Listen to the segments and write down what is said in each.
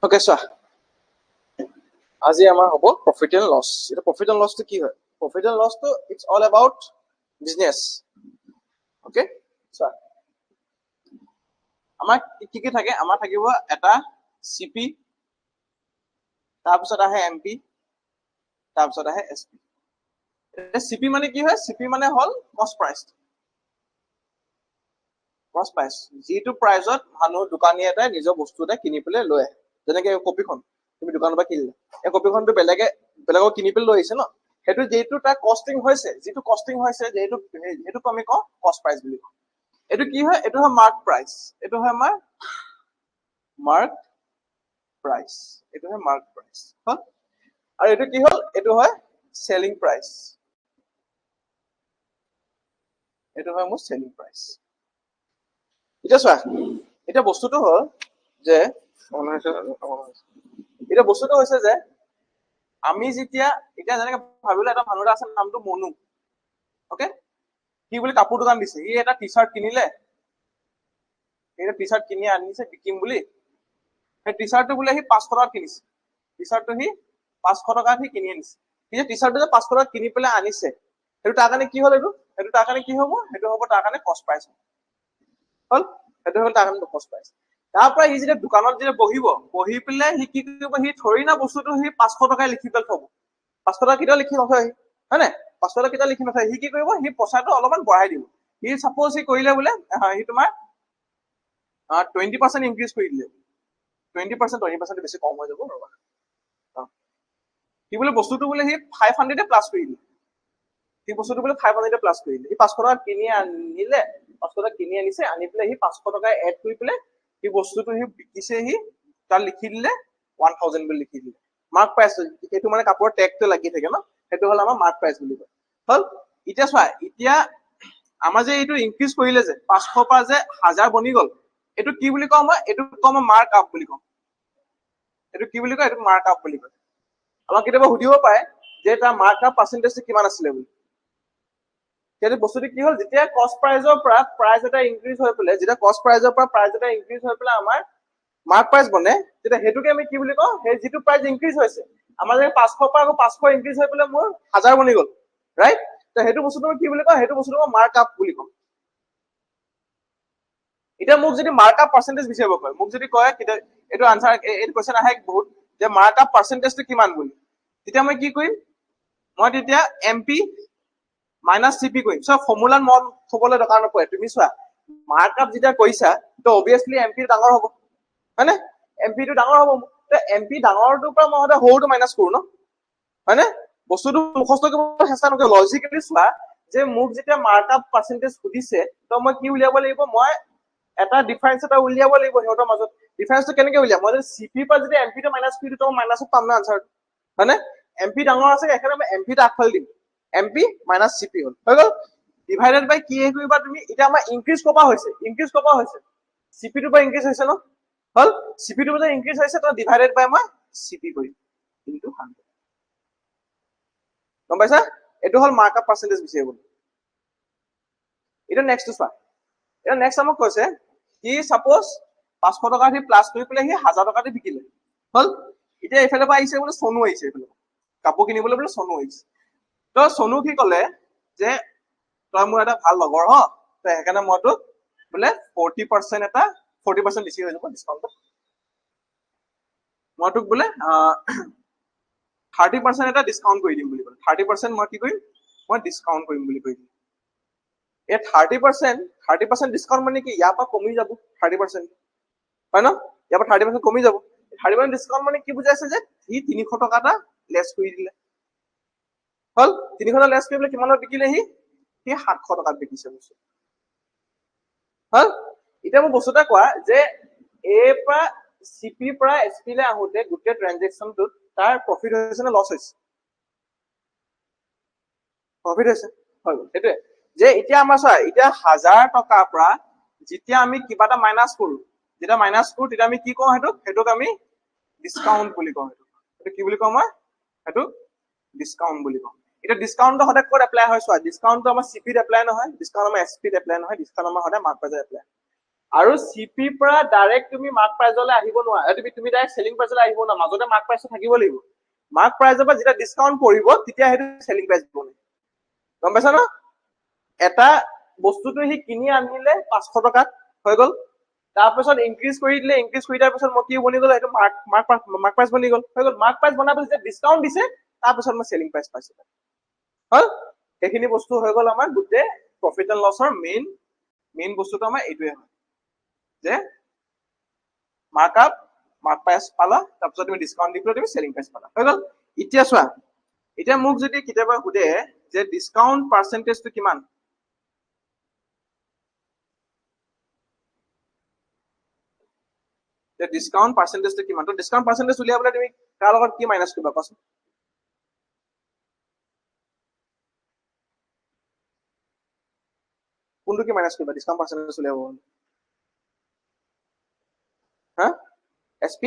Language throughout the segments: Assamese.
ওকে চোৱা আজি আমাৰ হ'ব প্ৰফিট এণ্ড লছ এটা প্ৰফিট এণ্ড লছটো কি হয় প্ৰফিট এণ্ড লছটো it's all about business okay চোৱা আমাৰ কি থাকে আমাৰ থাকিব এটা চিপি তাৰপিছত আহে এমপি তাৰপিছত আহে এছপি চিপি মানে কি হয় চিপি মানে হ'ল কষ্ট প্ৰাইচ যিটো প্ৰাইজত মানুহ দোকানী এটাই নিজৰ বস্তু এটা কিনি পেলাই লৈ আহে যেনেকে কপিখন তুমি দোকানৰ পৰা কিনিলা এই কপিখনটো বেলেগক কিনি পেলাই লৈ আহিছে ন সেইটো যেইটো তাৰ কষ্টিং হৈছে যিহেতু আমি কওঁ কষ্ট প্ৰাইচ বুলি কওঁ এইটো কি হয় এইটো হয় মাৰ্ক প্ৰাইচ এইটো হয় আমাৰ মাৰ্ক প্ৰাইচ হল আৰু এইটো কি হল এইটো হয় চেলিং প্ৰাইচ এইটো হয় মোৰ চেলিং প্ৰাইচ এতিয়া চোৱা এতিয়া বস্তুটো হ'ল যে এতিয়া বস্তুটো হৈছে যে আমি যেতিয়া এতিয়া যেনেকে ভাবিলো এটা মানুহ এটা আছে নামটো মনু ওকে কি বুলি কাপোৰ দোকান দিছে সি এটা টি চাৰ্ট কিনিলে এটা টি চাৰ্ট কিনি আনিছে বিকিম বুলি সেই টি চাৰ্টটো বোলে সি 500 টকাত কিনিছে টি চাৰ্টটো সি 500 টকাত সি কিনি আনিছে সি টি চাৰ্টটো যে 500 টকাত কিনি পেলাই আনিছে সেইটো তাৰ কাৰণে কি হ'ল সেইটো তাৰ কাৰণে কি হ'ব সেইটো হ'ব তাৰ কাৰণে কষ্ট প্ৰাইচ হ'ল সেইটো হ'ল তাৰ কাৰণে কষ্ট প্ৰাইচ তাৰ পৰা সি যেতিয়া দোকানত যেতিয়া বহি পেলাই সি কি কৰিব সি থৰি না বস্তুটো সি 500 টকাই লিখি পেলাই থব 500 টকা কেতিয়াও লিখি নথয় হয় নাই 500 টকা কেতিয়াও লিখি নথয় সি কি কৰিব সি পইচাটো অলপমান বঢ়াই দিব সি সাপোজ সি কৰিলে বোলে সি তোমাৰ 20% ইনক্ৰিজ কৰি দিলে 20% বেছি কম হৈ যাব ৰবা কি বোলে বস্তুটো বোলে সি 500 প্লাস কৰি দিলে সি বস্তুটো বোলে 500 প্লাস কৰি দিলে সি 500 টকা কিনি আনিলে 500 টকা কিনি আনিছে আনি পেলাই সি 500 টকা এড কৰি পেলাই সি বস্তুটো সি বিকিছে সি তার লিখি দিলে 1000 বুলি লিখি দিলে মার্ক প্রাইস এইটো মানে কাপোৰৰ ট্যাগটো লাগি থাকে ন সেইটো হল আমাৰ মাৰ্ক প্ৰাইস বুলি কয় হল এতিয়া চোৱা এতিয়া আমাৰ যে এইটো ইনক্ৰিজ কৰিলে যে 500 পৰা যে 1000 বনি গল এইটো কি বুলি কওঁ মই এইটো কওঁ মই মার্ক আপ বুলি কওঁ এইটো কি বুলি কয় এইটো মার্ক আপ বুলি কয় আমাক কেতিয়াবা সুধিব পাৰে যে তাৰ মাৰ্ক আপ পাৰ্সেন্টেজ কিমান আছিলে বুলি সেইটো বস্তুটো কি হল যেতিয়া কষ্ট প্ৰাইজৰ পৰা প্ৰাইজ এটা ইনক্ৰিজ হৈ পেলাই যেতিয়া কষ্ট প্ৰাইজৰ পৰা প্ৰাইজ এটা ইনক্ৰিজ হৈ পেলাই আমাৰ মাৰ্ক প্ৰাইস বনে তেতিয়া হেতুকে আমি কি বুলি কওঁ হে যেটো প্ৰাইস ইনক্ৰিজ হৈছে আমাৰ যে 500 পৰা 500 ইনক্ৰিজ হৈ পেলাই মোৰ 1000 বনি গল ৰাইট তো হেতু বস্তুটো কি বুলি কওঁ হেতু বস্তুটো মাৰ্ক আপ বুলি কওঁ এতিয়া মোক যদি মাৰ্ক আপ পাৰ্সেন্টেজ বিচাৰিব কয় মোক যদি কয় এটো আনসার এই কোশ্চেন আহে বহুত যে মার্ক আপ পার্সেন্টেজটো কিমান বুলি তেতিয়া মই কি কৰিম মই তেতিয়া এমপি মাইনাস সিপি কৰিম সো ফৰ্মুলাত মন থবলৈ দৰকাৰ নপৰে তুমি চোৱা মাৰ্ক আপ যেতিয়া কৰিছা তো অবিয়াসলি এমপি ডাঙৰ হ'ব হয়নে এমপি টো ডাঙৰ হ'ব তো এমপি ডাঙৰটোৰ পৰা মই হতে হৌটো মাইনাস কৰো ন হয়নে বস্তুটো মুখস্থ কৰিব চেষ্টা নকৰো লজিকেলি চোৱা যে মোক যেতিয়া মাৰ্ক আপ পাৰ্সেন্টেজ সুধিছে তো মই কি উলিয়াব লাগিব মই এটা ডিফাৰেন্স এটা উলিয়াব লাগিব হেতৰ মাজত ডিফাৰেন্সটো কেনেকৈ উলিয়াম মই যদি সিপি পৰা যদি এমপি টো মাইনাস কৰি দিও তো মাইনাসত পাম না আনসাৰ হয়নে এমপি ডাঙৰ আছে এখানে মই এমপি টা আগফাল দিম এমপি মাইনাস সিপি হল হৈ গল ডিভাইডেড বাই কি কৰিবা তুমি এটা আমাৰ ইনক্ৰিজ কপা হৈছে সিপি টো পৰা ইনক্ৰিজ হৈছে ন হল সিপি টো পৰা ইনক্ৰিজ হৈছে তো ডিভাইডেড বাই মই সিপি কৰিম ইনটু 100 গম পাইছা এটো হল মাৰ্ক আপ পাৰ্সেন্টেজ বিচাৰিব এটা নেক্সট চোৱা এটা নেক্সট আমাক কৈছে কি সাপোজ 500 টকা দি প্লাস কৰি পেলাই সি 1000 টকা দি বিকিলে হল এতিয়া এফালে পৰা আহিছে বোলে সোনু আহিছে এফালে কাপোৰ কিনিবলৈ বোলে সোনু আহিছে তো সোনু কি কলে যে তই মোৰ এটা ভাল লগৰ হ তো সেইকাৰণে মই তোক বোলে 40% এটা 40% বেছি হৈ যাব ডিসকাউন্ট মই তোক বোলে 30% এটা ডিসকাউন্ট কৰি দিম বুলি কলে 30% মই কি কৰিম মই ডিসকাউন্ট কৰিম বুলি কৈ দিম এই 30% ডিসকাউন্ট মানে কি ইয়াৰ পৰা কমি যাব 30% হয় ন ইয়াৰ পৰা 30% কমি যাব 30% ডিসকাউন্ট মানে কি বুজাইছে যে ই 300 টকা এটা লেস কৰি দিলে হল 300 টকা লেস কৰিলে কিমানত বিকিলে সি 700 টকাত বিকিছে বস্তু হল এতিয়া মই বস্তুটা কোৱা যে এ পৰা সিপি পৰা এসপি লে আহোতে গোটেই ট্ৰানজেকচনটোত তাৰ প্ৰফিট হৈছে নে লছ হৈছে প্ৰফিট হৈছে হয় সেইটো যে এতিয়া আমাৰ চোৱা এতিয়া 1000 টকাৰ পৰা যেতিয়া আমি কিবা এটা মাইনাস কৰো যেতিয়া মাইনাছ কৰো তেতিয়া আমি কি কওঁ সেইটোক আমি ডিসকাউন্ট বুলি কওঁ সেইটো কি বুলি কওঁ মই সেইটো ডিসকাউন্ট বুলি কওঁ এটা ডিসকাউন্ট সদায় ক'ত এপ্লাই হয় চোৱা ডিসকাউন্টটো আমাৰ সিপিত এপ্লাই নহয় ডিসকাউন্ট আমাৰ এসপিত এপ্লাই নহয় ডিসকাউন্ট আমাৰ সদায় মাৰ্ক প্ৰাইজত এপ্লাই আৰু সিপি পৰা ডাইৰেক্ট তুমি মাৰ্ক প্ৰাইজলৈ আহিব নোৱাৰা তুমি ডাইৰেক্ট সেলিং প্ৰাইজলৈ আহিব নোৱাৰা মাজতে মাৰ্ক প্ৰাইজ থাকিব লাগিব মাৰ্ক প্ৰাইজৰ পৰা যেতিয়া ডিসকাউন্ট পৰিব তেতিয়া সেইটো সেলিং প্ৰাইজ বনে গম পাইছা ন এটা বস্তুটো হি কিনি আনিলে 500 টকাত হৈ গল তাৰপিছত ইনক্ৰিজ কৰি দিলে ইনক্ৰিজ কৰি দিয়াৰ পিছত মই কি বনি গল সেইটো মাৰ্ক প্ৰাইজ বনি গল হৈ গল মাৰ্ক প্ৰাইজ বনাৰ পিছত যেতিয়া ডিসকাউন্ট দিছে তাৰপিছত মই সেলিং প্ৰাইজ পাইছো হল সেইখিনি বস্তু হৈ গল আমাৰ গোটে প্ৰফিট এণ্ড লছৰ মেইন বস্তুটো আমাৰ এইটোৱে হয় যে মাৰ্কআপ মাৰ্ক প্ৰাইজ পালা তাৰপিছত তুমি ডিসকাউন্ট দি তুমি সেলিং প্ৰাইজ পালা হৈ গল এতিয়া চোৱা এতিয়া মোক যদি কেতিয়াবা সুধে যে ডিসকাউন্ট পাৰ্চেন্টেজটো কিমান The discount percentage to কিমান তো discount percentage উলিয়াবলে তুমি কাৰ লগত কি মাইনাস কৰিবা কোৱাচোন কোনটো কি মাইনাস কৰিবা discount percentage উলিয়াব হা SP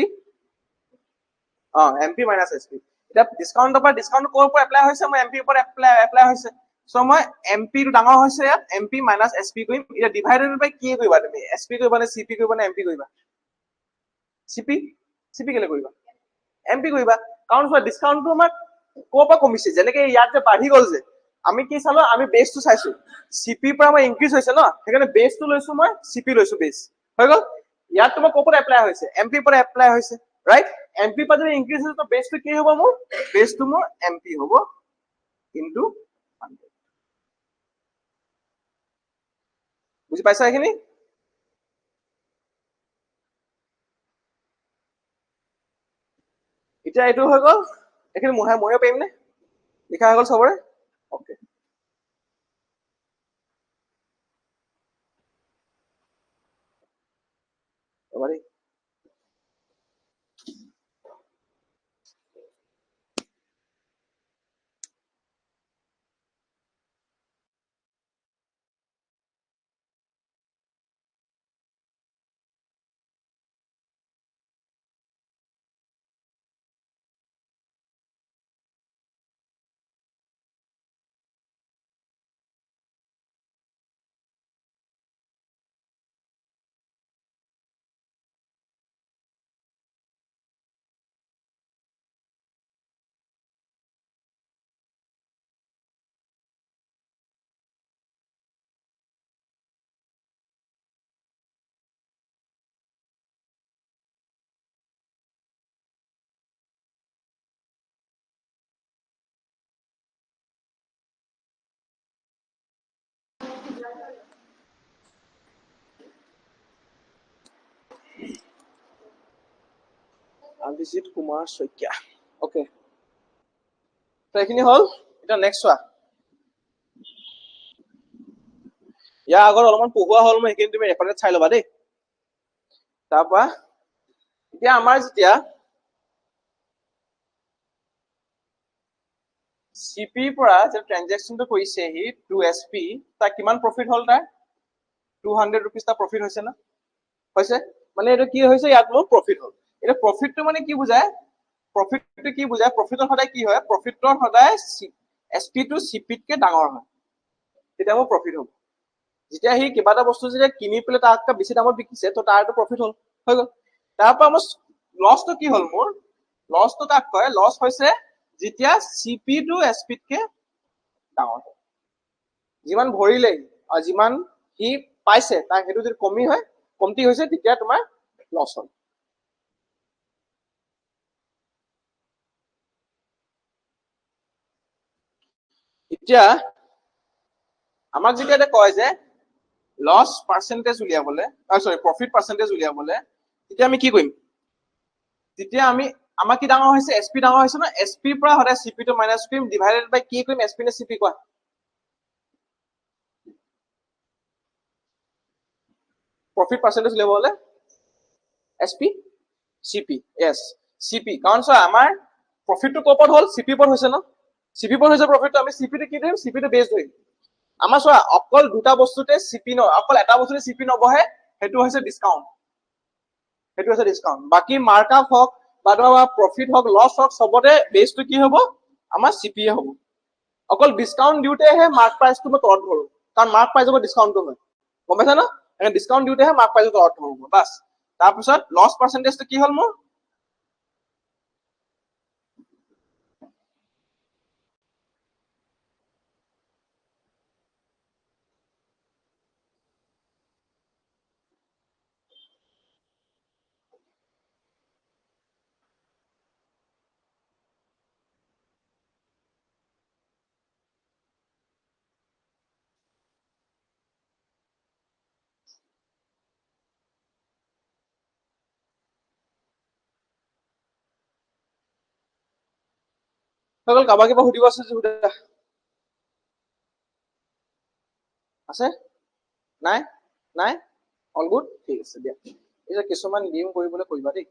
MP minus SP এটা ডিসকাউন্ট পৰা ডিসকাউন্ট কোৰ পৰা এপ্লাই হৈছে মই MP পৰা এপ্লাই হৈছে সো মই MP টো ডাঙৰ হৈছে ইয়াত MP minus SP কৰিম এটা ডিভাইডেড বাই কি কৰিবা তুমি SP কৰিবা নে CP কৰিবা নে MP কৰিবা CP কেলে কৰিবা MP কৰিবা কাৰণ চোৱা ডিসকাউন্টটো আমাক কোৰ পৰা কমিছে যেনেকৈ ইয়াত যে বাঢ়ি গল যে আমি কি চালো আমি বেসটো চাইছো CP পৰা মই ইনক্ৰিজ হৈছে ন সেইকাৰণে বেসটো লৈছো মই CP লৈছো বেস হৈ গল ইয়াত তোমাৰ কোৰ পৰা এপ্লাই হৈছে MP পৰা এপ্লাই হৈছে ৰাইট MP পৰা যদি ইনক্ৰিজ হৈছে তো বেসটো কি হ'ব মোৰ বেসটো মোৰ MP হ'ব ইনটু 100 বুজি পাইছা এইখিনি এতিয়া এইটো হৈ গল এইখিনি ময়ো পাৰিম নে লিখা হৈ গল সবৰে ওকে এবাৰে অভিজিত কুমাৰ শইকীয়া ওকে তো এইখিনি হল এটা নেক্সট চোৱা ইয়াৰ আগত অলপমান পঢ়ুৱা হল মই এইখিনি তুমি ৰেকৰ্ডত চাই ল'বা দেই তাৰপৰা এতিয়া আমাৰ যেতিয়া CP পৰা যে ট্ৰানজেকশনটো কৰিছে হি টু SP তাৰ কিমান প্ৰফিট হল তাৰ 200 रुपीस তা প্ৰফিট হৈছে না হৈছে মানে এটা কি হৈছে ইয়াত মোৰ প্ৰফিট হল এটা প্ৰফিটটো মানে কি বুজায় প্ৰফিটটো কি বুজায় প্ৰফিটৰ সদায় কি হয় প্ৰফিটৰ সদায় SP টু CP কে ডাঙৰ হয় তেতিয়া মোৰ প্ৰফিট হ'ব যেতিয়া হি কিবা এটা বস্তু যেতিয়া কিনি পেলে তাতকৈ বেছি দামত বিকিছে তো তাৰটো প্ৰফিট হল হৈ গল তাৰপৰা মোৰ লছটো কি হল মোৰ লছটো তাক কয় লছ হৈছে যেতিয়া CP টু SP কে ডাঙৰ হয় যিমান ভৰিলে আৰু যিমান হি পাইছে তাৰ হেতু যদি কমতি হৈছে তেতিয়া তোমাৰ লছ হল এতিয়া আমাক যেতিয়া এটা কয় যে লছ পাৰ্সেন্টেজ উলিয়াবলে সৰি প্ৰফিট পাৰ্সেন্টেজ উলিয়াবলে তেতিয়া আমি কি কৰিম তেতিয়া আমি আমাৰ কি ডাঙৰ হৈছে SP ডাঙৰ হৈছে না SP পৰা হৰে CP টু মাইনাস কৰিম ডিভাইডেড বাই কি কৰিম SP নে CP কোৱা প্ৰফিট পাৰ্সেন্টেজ উলিয়াবলে SP CP yes CP কাৰণ চোৱা আমাৰ প্ৰফিটটো ক'ৰ পৰা হল CP পৰা হৈছে ন CP পৰা হৈছে প্ৰফিটটো আমি CP টো কি দিম CP টো বেস ধৰিম আমাৰ চোৱা অকল দুটা বস্তুতে CP ন অকল এটা বস্তুতে CP নবহে হেতু হৈছে ডিসকাউন্ট সেইটো আছে ডিসকাউন্ট বাকি মাৰ্কআপ হওক বা তোমাৰ প্ৰফিট হওক লছ হওক সবতে বেসটো কি হ'ব আমাৰ সিপিএ হ'ব অকল ডিসকাউন্ট দিউতেহে মাৰ্ক প্ৰাইসটো মই তলত ধৰো কাৰণ মাৰ্ক প্ৰাইসৰ ডিসকাউন্টটো হয় গম পাইছা না এনে ডিসকাউন্ট দিউতেহে মাৰ্ক প্ৰাইসৰ তলত ধৰো বাস তাৰ পিছত লছ পাৰ্সেন্টেজটো কি হ'ল মোৰ সকল কাবা কিবা সুধিব আছে যদি সুধা আছে নাই নাই অল গুড ঠিক আছে দিয়া এই কিছুমান গেম কৰিবলৈ কৰিবা দেই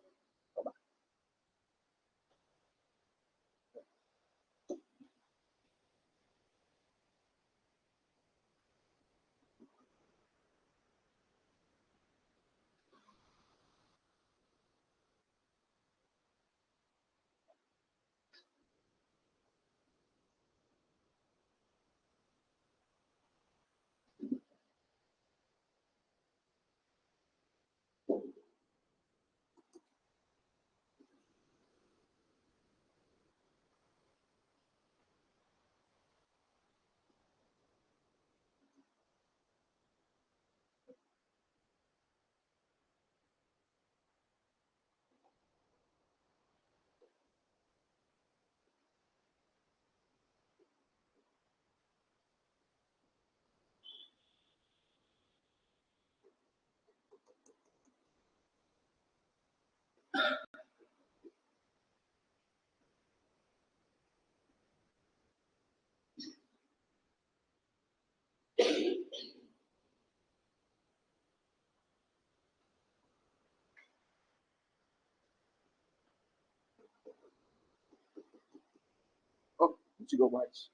বুজি গম পাইছো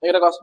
এইটা কাজ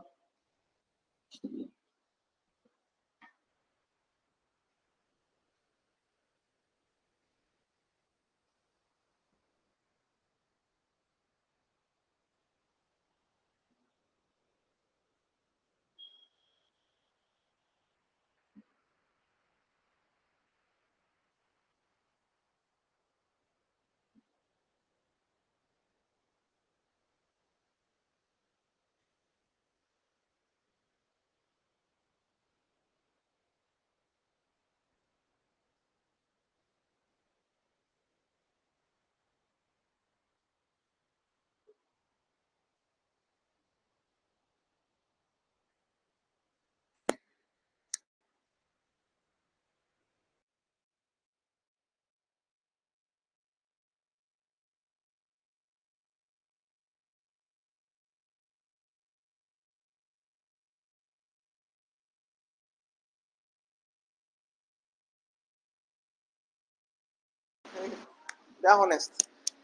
দা হনেষ্ট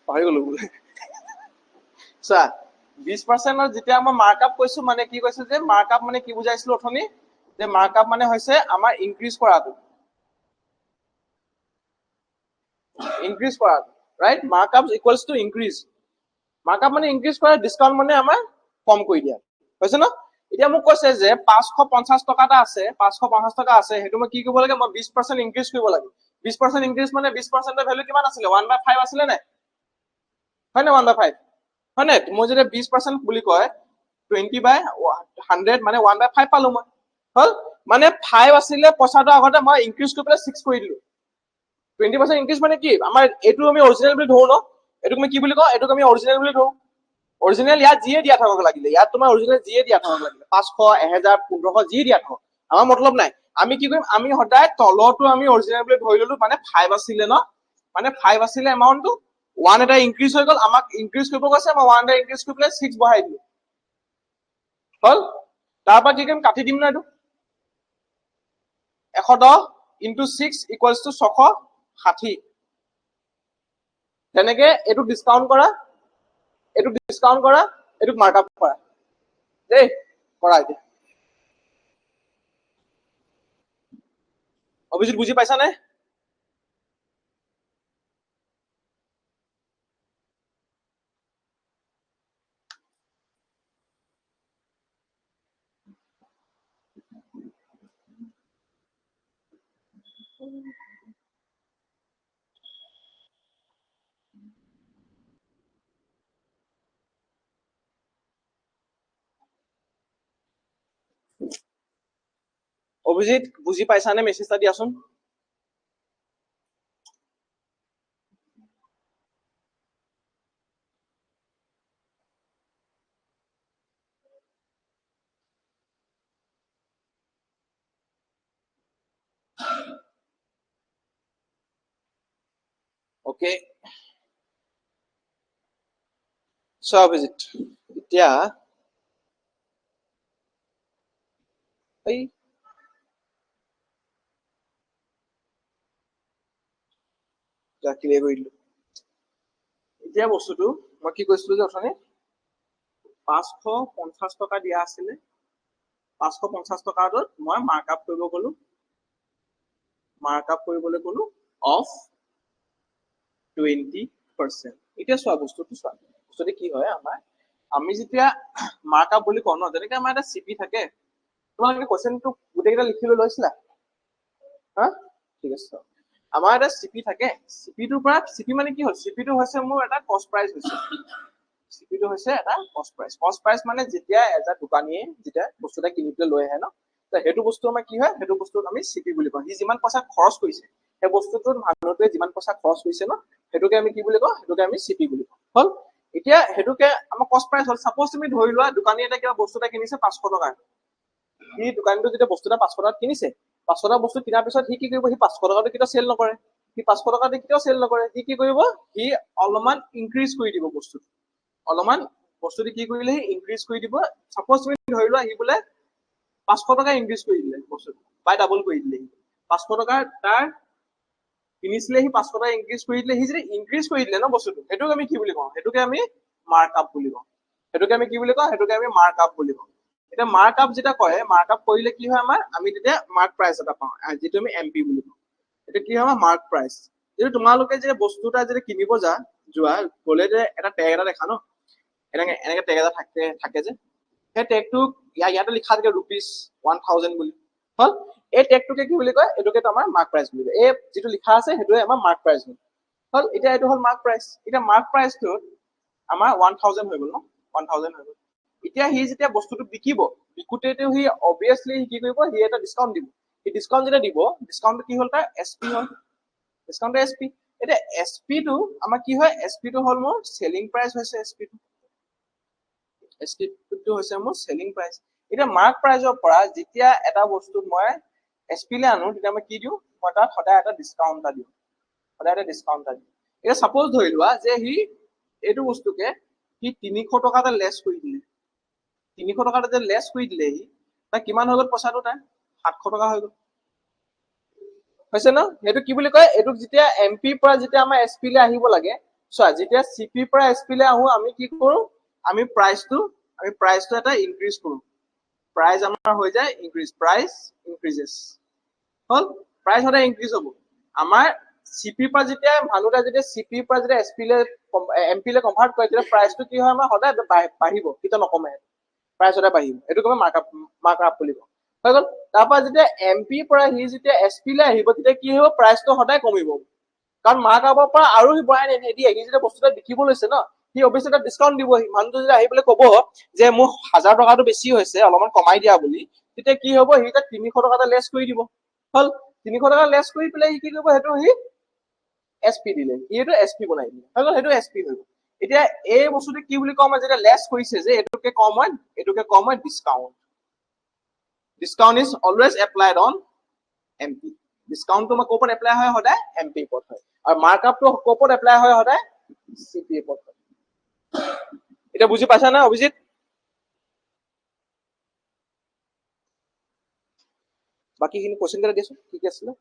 পাহৰি গলো বোলে চা 20% যেতিয়া মই মাৰ্কআপ কৈছো মানে কি কৈছে যে মাৰ্কআপ মানে কি বুজাইছিলো অথনি যে মাৰ্কআপ মানে হৈছে আমাৰ ইনক্ৰিজ কৰাটো right markup equals to increase markup মানে ইনক্ৰিজ কৰা ডিসকাউন্ট মানে আমাৰ কম কৰি দিয়া হৈছে ন এতিয়া মোক কৈছে যে 550 টকা এটা আছে 550 টকা আছে হেতু মই কি কৰিব লাগে মই 20% ইনক্ৰিজ কৰিব লাগে 20% ইনক্ৰিজ মানে 20% এর ভ্যালু কিমান আছিলে 1/5 আছিলে নে হয় না 1/5 হয় না মই যদি 20% বুলি কয় 20/100 মানে 1/5 পালো মই হল মানে 5 আছিলে পইচাটো আগতে মই ইনক্ৰিজ কৰি পেলাই 6 কৰি দিলো 20% ইনক্ৰিজ মানে কি আমাৰ এটো আমি অৰিজিনাল বুলি ধৰো ন এটোক আমি কি বুলি কওঁ এটোক আমি অৰিজিনাল বুলি ধৰো অৰিজিনাল ইয়াত জিয়ে দিয়া থাকক লাগিলে ইয়াত তোমাৰ অৰিজিনাল জিয়ে দিয়া থাকক লাগিলে 500 1000 1500 জি দিয়া থাকক আমাৰ মতলব নাই আমি কি কৰিম আমি সদায় তলটো আমি অৰিজিনাল বুলি ধৰি ললো মানে 5 আছিলে ন মানে 5 আছিলে এমাউন্টটো 1 এটা ইনক্ৰিজ হৈ গল আমাক ইনক্ৰিজ কৰিব কৈছে মই 1 এটা ইনক্ৰিজ কৰি পেলাই 6 বহাই দিলো হল তাৰপা কি কৰিম কাটি দিম না এটো 110 into 6 equals to 660 তেনেকে এটো ডিসকাউন্ট কৰা এটো মাৰ্কআপ কৰা দেই কৰা এতিয়া অভিজিত বুজি পাইছা নে অভিজিত বুজি পাইছানে মেছেজটা দিয়াচোন ওকে চোৱা অভিজিত এতিয়া এই ক্লিয়াৰ কৰি দিলো এতিয়া বস্তুটো মই কি কৈছিলো যে অথনি 550 টকা দিয়া আছিলে 550 টকাটোত মই মাৰ্কআপ কৰিব গলো মাৰ্কআপ কৰিবলৈ গলো অফ 20%. এতিয়া চোৱা বস্তুটো কি হয় আমাৰ আমি যেতিয়া মাৰ্কআপ বুলি কওঁ ন যেনেকৈ আমাৰ এটা চিপি থাকে তোমালোকে কোৱেশ্চনটো গোটেইকেইটা লিখি লৈ লৈছিলা হা ঠিক আছে আমাৰ এটা চিপি থাকে চিপিটোৰ পৰা চিপি মানে কি হ'ল চিপিটো হৈছে মোৰ এটা কষ্ট প্ৰাইচ হৈছে চিপিটো হৈছে এটা কষ্ট প্ৰাইচ মানে যেতিয়া এটা দোকানীয়ে যেতিয়া বস্তু এটা কিনি পেলাই লৈ আহে ন সেইটো বস্তু আমাৰ কি হয় সেইটো বস্তুত আমি চিপি বুলি কওঁ সি যিমান পইচা খৰচ কৰিছে সেই বস্তুটোত মানুহটোৱে যিমান পইচা খৰচ কৰিছে ন সেইটোকে আমি কি বুলি কওঁ সেইটোকে আমি চিপি বুলি কওঁ হল এতিয়া সেইটোকে আমাৰ কষ্ট প্ৰাইচ হ'ল সাপোজ তুমি ধৰি লোৱা দোকানী এটা কিবা বস্তু এটা কিনিছে 500 টকা সি দোকানীটো যেতিয়া বস্তু এটা 500 টকাত কিনিছে 500 টকা বস্তু কিনাৰ পিছত সি কি কৰিব সি 500 টকাটো কেতিয়াও চেল নকৰে সি 500 টকাটো কেতিয়াও চেল নকৰে সি কি কৰিব সি অলপমান ইনক্ৰিজ কৰি দিব বস্তুটো অলপমান বস্তুটো কি কৰিলে সি ইনক্ৰিজ কৰি দিব সাপোজ তুমি ধৰি লোৱা সি বোলে 500 টকা ইনক্ৰিজ কৰি দিলে বস্তুটো বাই ডাবল কৰি দিলে 500 টকা তাৰ কিনিছিলে সি 500 টকা ইনক্ৰিজ কৰি দিলে সি যদি ইনক্ৰিজ কৰি দিলে ন বস্তুটো সেইটোক আমি কি বুলি কওঁ সেইটোকে আমি মাৰ্কআপ বুলি কওঁ সেইটোকে আমি কি বুলি কওঁ সেইটোকে আমি মাৰ্কআপ বুলি কওঁ এতিয়া মাৰ্কআপ যেতিয়া কৰে মাৰ্কআপ কৰিলে কি হয় আমাৰ আমি তেতিয়া মাৰ্ক প্ৰাইচ এটা পাওঁ যিটো আমি এমপি বুলি কওঁ এটা কি হয় আমাৰ মাৰ্ক প্ৰাইচ যদি তোমালোকে যে বস্তু এটা যদি কিনিব যোৱা গ'লে যে এটা টেগ এটা দেখা ন এনেকে টেগ এটা থাকে যে সেই টেগটো ইয়াতে লিখা থাকে ₹1000 বুলি হল এই টেগটোকে কি বুলি কয় এইটোকে আমাৰ মাৰ্ক প্ৰাইচ বুলি কয় এই যিটো লিখা আছে সেইটোৱে আমাৰ মাৰ্ক প্ৰাইচ হল এতিয়া এইটো হল মাৰ্ক প্ৰাইচ এতিয়া মাৰ্ক প্ৰাইচটোত আমাৰ 1000 হৈ গ'ল ন 1000 হৈ গ'ল এতিয়া সি যেতিয়া বস্তুটো বিকিব বিকুতেটো সি অবভিয়াছলি কি কৰিব সি এটা ডিসকাউন্ট দিব সি ডিসকাউন্ট যেতিয়া দিব ডিসকাউন্টটো কি হ'ল তাৰ এসপি হ'ল ডিসকাউন্ট এসপি এটা এসপি টো আমাৰ কি হয় এসপি টো হ'ল মোৰ সেলিং প্ৰাইস হৈছে এসপি টো হৈছে মোৰ সেলিং প্ৰাইস এটা মাৰ্ক প্ৰাইসৰ পৰা যেতিয়া এটা বস্তু মই এসপি লে আনো তেতিয়া মই কি দিও মই তাত সদায় এটা ডিসকাউন্ট এটা দিও এটা সাপোজ ধৰি লোৱা যে সি এইটো বস্তুকে সি 300 টকা এটা লেছ কৰি দিলে 300 টকা এটা লেছ কৰি দিলে সি তাৰ কিমান হৈ গ'ল পইচাটো তাৰ 700 টকা হৈ গ'ল হৈছে ন সেইটো কি বুলি কয় এইটোক যেতিয়া এমপি পৰা যেতিয়া আমাৰ এসপি লে আহিব লাগে চোৱা যেতিয়া সিপি পৰা এসপি লে আহো আমি কি কৰো আমি প্ৰাইসটো এটা ইনক্ৰিজ কৰো প্ৰাইস আমাৰ হৈ যায় ইনক্ৰিজ প্ৰাইস ইনক্ৰিজেস হল প্ৰাইস সদায় ইনক্ৰিজ হ'ব আমাৰ সিপি পৰা যেতিয়া মানুহটা যেতিয়া সিপি পৰা যেতিয়া এসপি লে এমপি লে কনভাৰ্ট কৰে তেতিয়া প্ৰাইসটো কি হয় আমাৰ সদায় বাঢ়িব কিটা নকমে প্ৰাইস সদায় বাঢ়িব এইটোক আমি মাৰ্কআপ বুলি কওঁ হৈ গ'ল তাৰপৰা যেতিয়া এমপি পৰা সি যেতিয়া এসপি লে আহিব তেতিয়া কি হ'ব প্ৰাইসটো সদায় কমিব কাৰণ মাৰ্কআপৰ পৰা আৰু সি বঢ়াই নিদিয়ে সি যেতিয়া বস্তুটো বিকিব লৈছে ন সি অবভিয়াছলি এটা ডিসকাউন্ট দিব সি মানুহটো যদি আহি পেলাই ক'ব যে মোৰ 1000 টকাটো বেছি হৈছে অলপমান কমাই দিয়া বুলি তেতিয়া কি হ'ব সি তাত 300 টকা এটা লেছ কৰি দিব হল 300 টকা লেছ কৰি পেলাই সি কি কৰিব সেইটো সি এসপি দিলে এইটো এসপি বনাই দিলে হৈ গ'ল সেইটো এসপি হৈ গ'ল এতিয়া এই বস্তুটো কি বুলি কওঁ মই যেতিয়া লেছ কৰিছে যে এইটোকে কম হয় discount discount is always applied on MP discount to ma coupon apply hoy hoda MP pot hoy ar markup to coupon apply hoy hoda CPA pot hoy eta buji paisa na Abhijit baki kini question kara diaso ki asile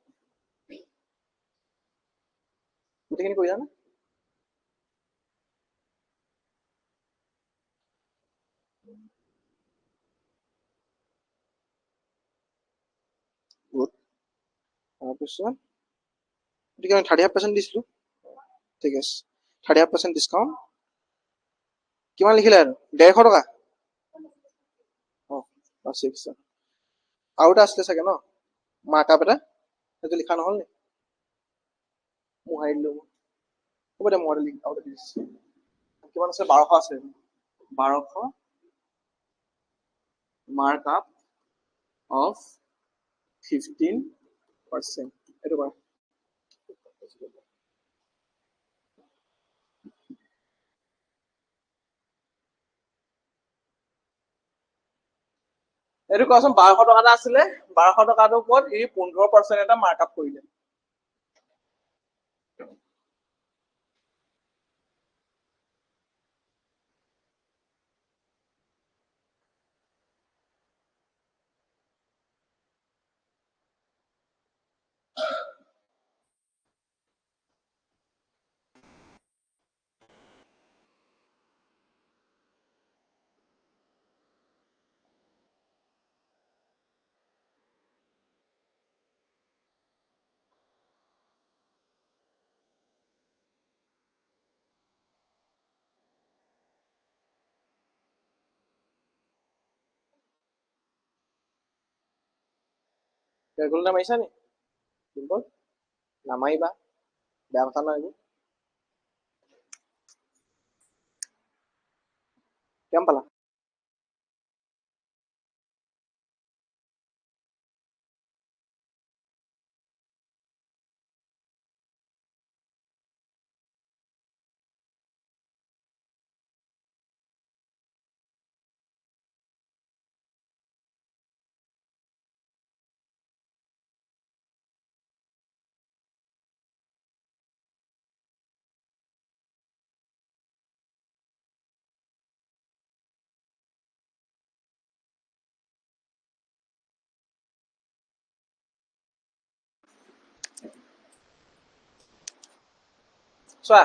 gote kini koi jana good তাৰপিছত গতিকে আমি 30% দিছিলো ঠিক আছে 30% ডিসকাউন্ট কিমান লিখিলে আৰু 150 টকা অ 6 আৰু এটা আসলে চাগে ন মাৰ্কআপ এটা সেইটো লিখা নহল নে বহাই দিলো হ'ব দে মই লিংক আউট দিছো কিমান আছে 1200 আছে 1200 mark up of 15% এইটো কৰা এইটো কোৱাচোন 1200 টকা এটা আছিলে 1200 টকাটোৰ ওপৰত ই 15% এটা মাৰ্কআপ কৰিলে কেলকুলেটৰ মাৰিছা নি চিম্পল নামাৰিবা বেয়া কথা নহয় এইবোৰ কিমান পালা চোৱা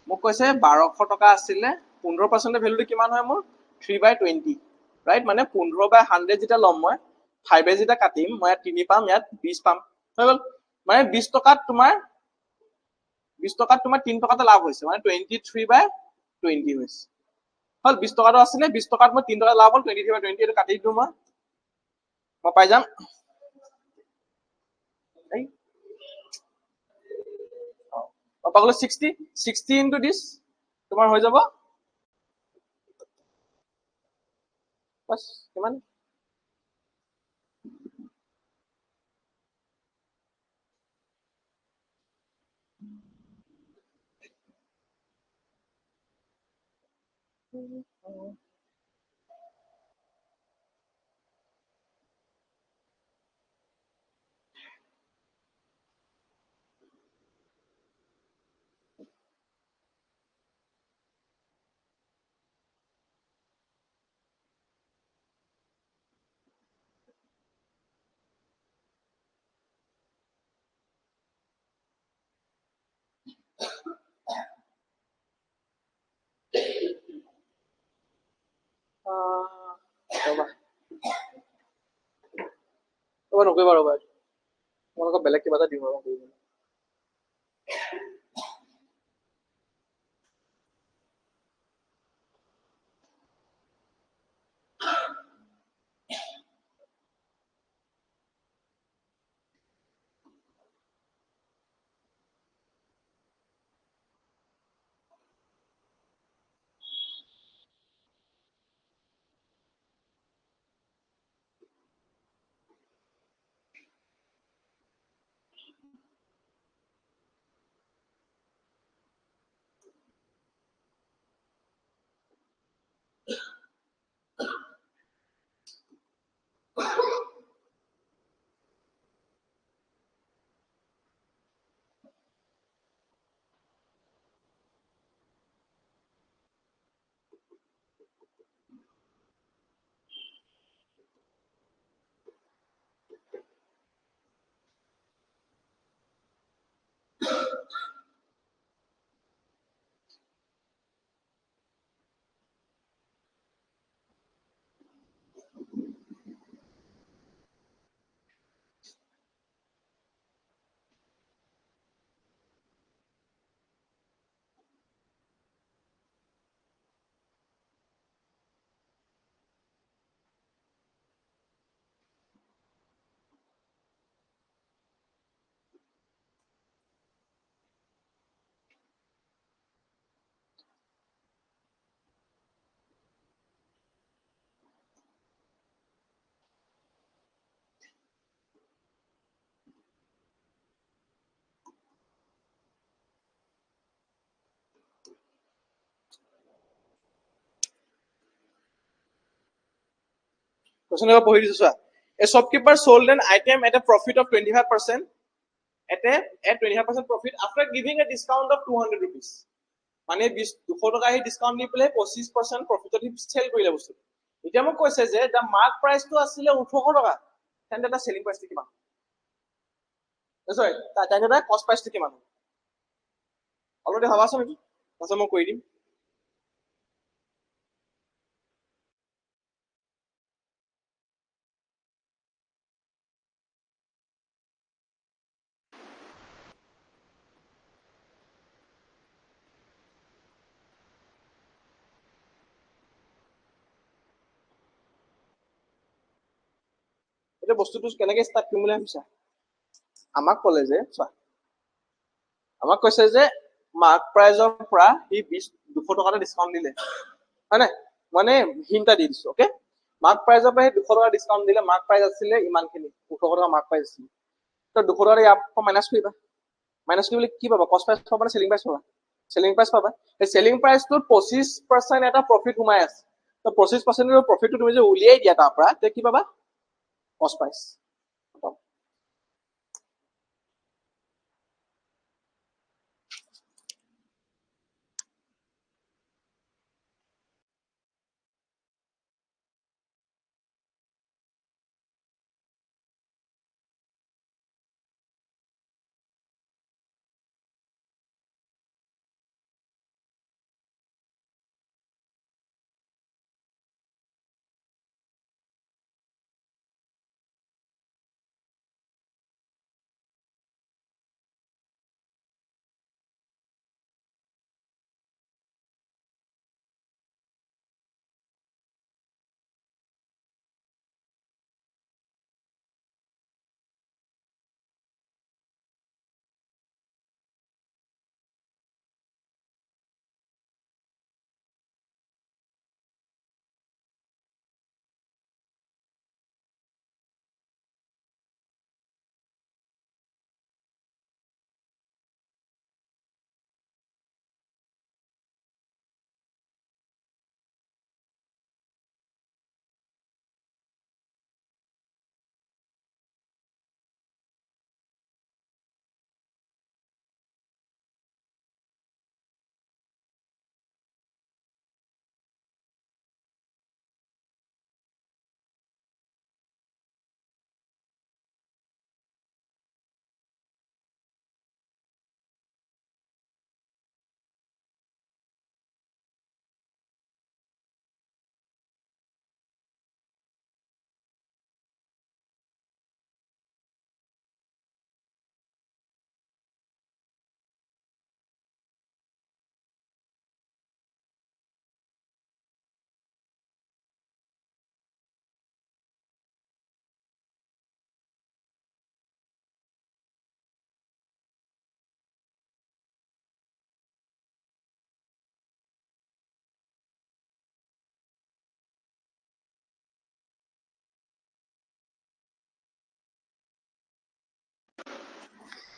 মোক কৈছে 1200 টকা আছিলে 15% ভ্যালুটো কিমান হয় মোৰ 3/20 ৰাইট মানে 15/100 যেতিয়া ল'ম মই 5 যেতিয়া কাটিম মই ইয়াত 3 পাম ইয়াত 20 পাম হৈ গ'ল মানে 20 টকাত তোমাৰ 3 টকাতে লাভ হৈছে মানে 23/20 হৈছে হল 20 টকাটো আছিলে 20 টকাত মই 3 টকা লাভ হ'ল 23/20 এইটো কাটি দিওঁ মই পাই যাম পাগলো 60 into this তোমাৰ হৈ যাব বাস কিমান নকৰিবা ৰ'বা তোমালোকক বেলেগ কিবা এটা দিম আৰু কৰিবলৈ কোৱেশ্চন এবাৰ পঢ়ি দিছো চোৱা এ shopkeeper sold an item at a profit of 25% at 25% profit after giving a discount of 200 rupees মানে 200 টকা হে ডিসকাউন্ট দি পেলাই 25% প্ৰফিটত সেল কৰিলে বস্তু এতিয়া মোক কৈছে যে দা মাৰ্ক প্ৰাইসটো আছিলে 1800 টকা তেন্তে এটা সেলিং প্ৰাইসটো কিমান সৰি তেন্তে এটা কষ্ট প্ৰাইসটো কিমান অলৰেডি ভাবাছো নেকি তাৰপিছত মই কৈ দিম এটা বস্তুটো কেনেকৈ স্টাৰ্ট কৰিম বুলি ভাবিছা আমাক ক'লে যে চোৱা আমাক কৈছে যে মাৰ্ক প্ৰাইজৰ পৰা হি 200 টকা ডিসকাউন্ট দিলে হয় নাই মানে হিন্টা দি দিছো ওকে মাৰ্ক প্ৰাইজৰ পৰা 200 টকা ডিসকাউন্ট দিলে মাৰ্ক প্ৰাইজ আছিলে ইমানখিনি 200 টকা মাৰ্ক প্ৰাইজ আছিল তো 200 টকা ইয়াৰ পৰা মাইনাস কৰিবা মাইনাস কৰিলে কি পাবা কষ্ট প্ৰাইজ পাবা না সেলিং প্ৰাইজ পাবা সেলিং প্ৰাইজ পাবা এই সেলিং প্ৰাইজটোত 25% এটা প্ৰফিট সোমাই আছে তো 25% এৰ প্ৰফিটটো তুমি যে উলিয়াই দিয়া তাৰ পৰা তে কি পাবা কষ্ট প্ৰাইজ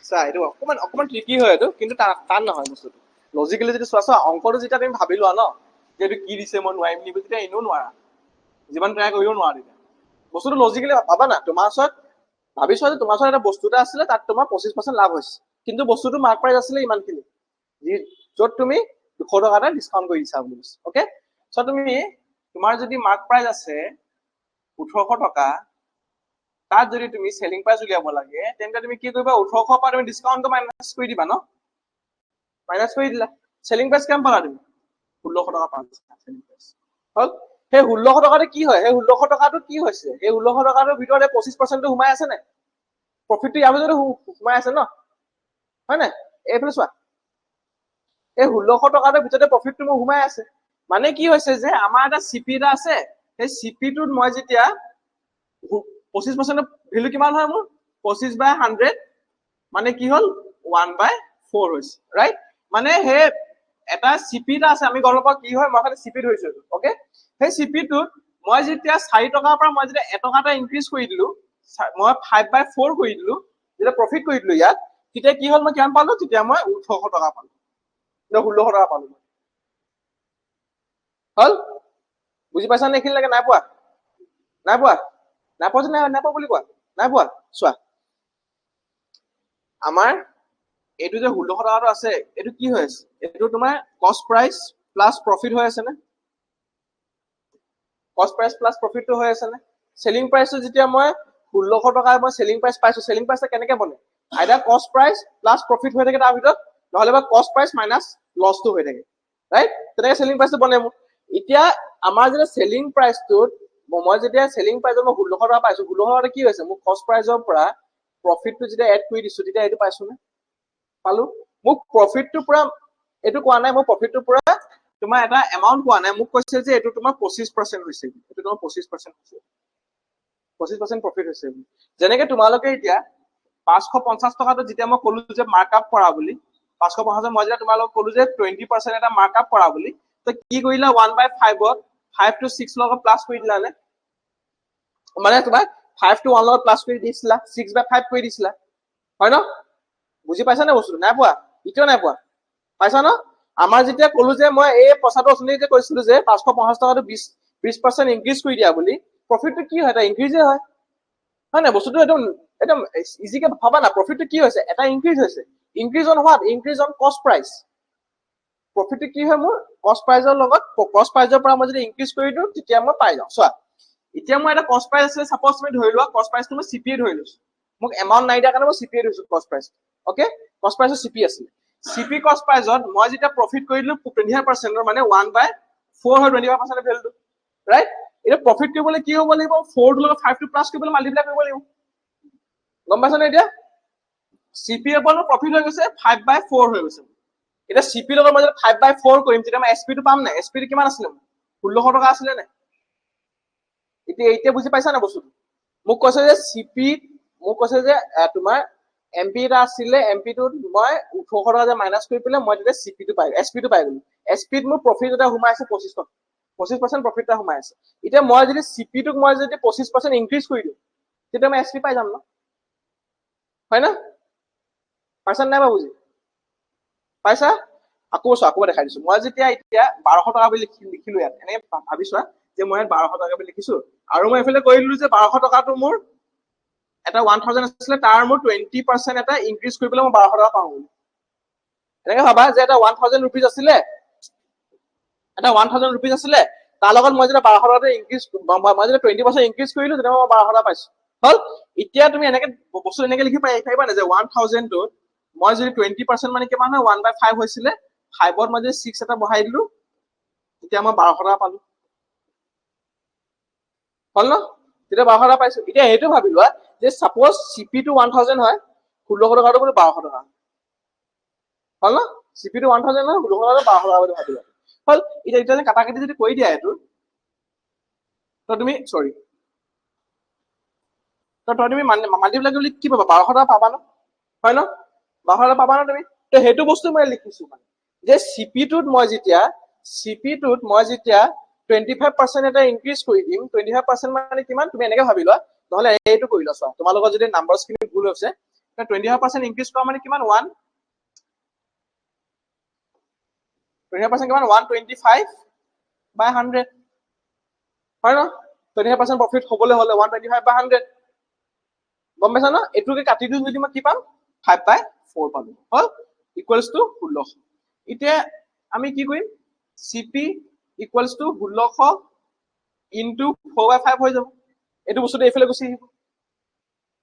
চা এইটো অকমান ট্ৰিকি হয় এইটো কিন্তু টান নহয় বস্তুটো লজিকেলি যদি চোৱা অংকটো যেতিয়া তুমি ভাবি লোৱা ন যে এইটো কি দিছে মই নোৱাৰিম নেকি তেতিয়া এনেও নোৱাৰা যিমান ট্ৰাই কৰিও নোৱাৰা তেতিয়া বস্তুটো লজিকেলি ভাবা না তোমাৰ ওচৰত ভাবি চোৱা যে তোমাৰ ওচৰত এটা বস্তু এটা আছিলে তাত তোমাৰ 25% লাভ হৈছে কিন্তু বস্তুটো মাৰ্ক প্ৰাইজ আছিলে ইমানখিনি য'ত তুমি 200 টকা এটা ডিসকাউন্ট কৰি দিছা বুলি কৈছে ওকে সো তুমি তোমাৰ যদি মাৰ্ক প্ৰাইজ আছে 1800 টকা তাত যদি তুমি সেলিং প্ৰাইস উলিয়াব লাগে তেন্তে তুমি কি কৰিবা 1800 পৰা তুমি ডিসকাউন্টটো মাইনাস কৰি দিবা ন মাইনাস কৰি দিলা সেলিং প্ৰাইস কিমান পালা তুমি 1600 টকা পালা সেলিং প্ৰাইস হল সেই 1600 টকাটো কি হয় সেই 1600 টকাটো কি হৈছে সেই 1600 টকাটোৰ ভিতৰতে 25% টো সোমাই আছে নে প্ৰফিটটো ইয়াৰ ভিতৰতে সোমাই আছে ন হয় না এইফালে চোৱা এই 1600 টকাটোৰ ভিতৰতে প্ৰফিটটো মোৰ সোমাই আছে মানে কি হৈছে যে আমাৰ এটা সিপি এটা আছে সেই সিপিটোত মই যেতিয়া 25% ভ্যালু কিমান হয় মোৰ 25/100 মানে কি হল 1/4 হৈছে ৰাইট মানে হে এটা সিপি এটা আছে আমি গলৰ পৰা কি হয় মই খালি সিপি ধৰিছো ওকে সেই সিপিটোত মই যেতিয়া 4 টকাৰ পৰা মই যেতিয়া 1 টকা এটা ইনক্ৰিজ কৰি দিলো মই 5/4 কৰি দিলো যেতিয়া প্ৰফিট কৰি দিলো ইয়াত তেতিয়া কি হল মই কিমান পালো তেতিয়া মই 1800 টকা পালো 1600 টকা পালো হল বুজি পাইছা নে এইখিনি লাগে নাই পোৱা নাই পোৱা? নাই পোৱা যদি নাই পোৱা বুলি কোৱা। নাই পোৱা? চোৱা আমাৰ এইটো যে 1600 টকাটো আছে এইটো কি হৈ আছে? এইটো তোমাৰ কষ্ট প্ৰাইচ প্লাছ প্ৰফিট হৈ আছে নে? কষ্ট প্ৰাইচ প্লাছ প্ৰফিটটো হৈ আছে নে? চেলিং প্ৰাইচটো যেতিয়া মই 1600 টকা মই চেলিং প্ৰাইচ পাইছো, চেলিং প্ৰাইচটা কেনেকে বনে? আইদাৰ কষ্ট প্ৰাইচ প্লাছ প্ৰফিট হৈ থাকে তাৰ ভিতৰত, নহলে বা কষ্ট প্ৰাইচ মাইনাছ লছটো হৈ থাকে, ৰাইট? তেনেকে চেলিং প্ৰাইচটো বনে মোৰ। এতিয়া আমাৰ যেতিয়া চেলিং প্ৰাইচটোত মই যেতিয়া চেলিং প্ৰাইচত মই 1600 টকা পাইছো, 1600 টকা কি হৈছে? মোৰ কষ্ট প্ৰাইচৰ পৰা প্ৰফিটটো যেতিয়া এড কৰি দিছো তেতিয়া এইটো পাইছো নে? পালো। মোক প্ৰফিটটো পুৰা এইটো কোৱা নাই, মই প্ৰফিটটো পুৰা তোমাৰ এটা এমাউন্ট কোৱা নাই, মোক কৈছে যে এইটো তোমাৰ 25% হৈছে, এইটো তোমাৰ 25% হৈছে, 25% প্ৰফিট হৈছে। যেনেকে তোমালোকে এতিয়া 550 টকাটো যেতিয়া মই কলো যে মাৰ্কআপ কৰা বুলি, 550 মই যেতিয়া তোমালোকক কলো যে 20% এটা মাৰ্কআপ কৰা বুলি, তো কি কৰিলা? 1/5ত 5 to 6 লগত প্লাছ কৰি দিলা নে? মানে তোমাৰ 5 to 1 লগত প্লাছ কৰি দিছিলা, 6/5 কৰি দিছিলা, হয় ন? বুজি পাইছা নে বস্তুটো? নাই পোৱা? এতিয়াও নাই পোৱা? পাইছা ন? আমাৰ যেতিয়া কলো যে মই এই পইচাটো অথনি যে কৈছিলো যে 550 টকাটো 20% ইনক্ৰিজ কৰি দিয়া বুলি, প্ৰফিটটো কি হয়? এটা ইনক্ৰিজে হয়, হয় নাই? বস্তুটো একদম একদম ইজিকে ভাবা না, প্ৰফিটটো কি হৈছে? এটা ইনক্ৰিজ হৈছে। Increase on what? Increase on কষ্ট প্ৰাইচ। প্ৰফিটটো কি হয় মোৰ? কষ্ট প্ৰাইচৰ লগত, কষ্ট প্ৰাইচৰ পৰা মই যদি ইনক্ৰিজ কৰি দিওঁ তেতিয়া মই পাই যাওঁ। চোৱা এতিয়া মই এটা কষ্ট প্ৰাইচ আছে, চাপোজ তুমি ধৰি লোৱা কষ্ট প্ৰাইচটো মই চিপিএ ধৰি লৈছো, মোক এমাউন্ট নাই দিয়া কাৰণে মই চিপিএ ধৰিছো কষ্ট প্ৰাইচ। অকে, কষ্ট প্ৰাইচৰ চিপি আছিলে, চিপি কষ্ট প্ৰাইচত মই যেতিয়া প্ৰফিট কৰি দিলো 25%, মানে 1/4 হয় 25% ভেলুটো, ৰাইট? এতিয়া প্ৰফিট কৰিবলৈ কি হ'ব লাগিব? 4 টো লগত 5 টো প্লাছ কৰিবলৈ মাল্টিপ্লাই কৰিব লাগিব। গম পাইছা নে? এতিয়া চিপিএৰ পৰা প্ৰফিট হৈ গৈছে 5/4 হৈ গৈছে। এতিয়া চিপিৰ লগত মই যদি 5/4 কৰিম তেতিয়া মই এছপিটো পাম নাই? এছপিটো কিমান আছিলে? 1600 টকা আছিলে নে? এতিয়া বুজি পাইছা না বস্তুটো? মোক কৈছে যে চিপি, মোক কৈছে যে তোমাৰ এমপি এটা আছিলে, এমপিটোত মই 1800 টকা যে মাইনাছ কৰি পেলাই মই তেতিয়া চিপিটো পাই এছপিটো পাই গলো। এছপিত মোৰ প্ৰফিট এটা সোমাই আছে 25% প্ৰফিট এটা সোমাই আছে। এতিয়া মই যদি চিপিটোক মই যদি 25% ইনক্ৰিজ কৰি দিওঁ তেতিয়া মই এছপি পাই যাম ন? হয় না? পাইছা নাই বা বুজি? পাইছা? আকৌ দেখাই দিছো। মই যেতিয়া এতিয়া 1200 টকা বুলি লিখিলো ইয়াত, এনেকে ভাবিছোৱা যে মই ইয়াত 1200 টকা বুলি লিখিছো, আৰু মই এইফালে কৈ দিলো যে 1200 টকাটো মোৰ এটা 1000 আছিলে, তাৰ মোৰ 20% এটা ইনক্ৰিজ কৰি পেলাই মই 1200 টকা পাওঁ বুলি। এনেকে ভাবা যে এটা 1000 ৰুপিজ আছিলে, এটা 1000 ৰুপিজ আছিলে, তাৰ লগত মই যেতিয়া 1200 টকা ইনক্ৰিজ, মই যেতিয়া 20% ইনক্ৰিজ কৰিলো তেতিয়া মই 1200 টকা পাইছো। হল? এতিয়া তুমি এনেকে বস্তু এনেকে লিখি পাৰিবা নে যে 1000 টোত মই যদি 20% মানে কিমান হয়? 1/5 হৈছিলে, 5ত মই যদি 6 এটা বহাই দিলো তেতিয়া মই 1200 টকা পালো। হল ন? তেতিয়া 1200 টকা পাইছো। এতিয়া এইটো ভাবি লোৱা যে চাপোজ চিপিটো 1000 হয়, 1600 টকাটো বোলে 1200 টকা, হল ন? চিপিটো 1000 হয়, 1600 টকাটো 1200 টকা বুলি ভাবি লোৱা। হল? এতিয়া কাটা কাটি যদি কৰি দিয়া এইটো, তো তুমি তুমি মাল্টিপ্লাই কৰিলে কি পাবা? 1200 টকা পাবা ন? হয় ন? 1200 টকা পাবা ন তুমি? তো সেইটো বস্তু মই লিখিছো মানে যে চিপিটোত মই যেতিয়া 25% এটা ইনক্ৰিজ কৰি দিম, 25% মানে কিমান? তুমি এনেকে ভাবি লোৱা, নহলে এইটো কৰি লোৱা। চোৱা তোমালোকৰ যদি নাম্বাৰছ খিনি ভুল হৈছে, 25% ইনক্ৰিজ কৰা মানে কিমান? 25% কিমান? 125/100, হয় ন? 25% প্ৰফিট হবলৈ হলে 125/100, গম পাইছা ন? এইটোকে কাটি দিও যদি মই কি পাম? 5/4 পালো। হল? Equals to 1600। এতিয়া আমি কি কৰিম? চিপি ইকুৱেলছ টু 1600 ইনটু 4/5 হৈ যাব। এইটো বস্তুটো এইফালে গুচি আহিব।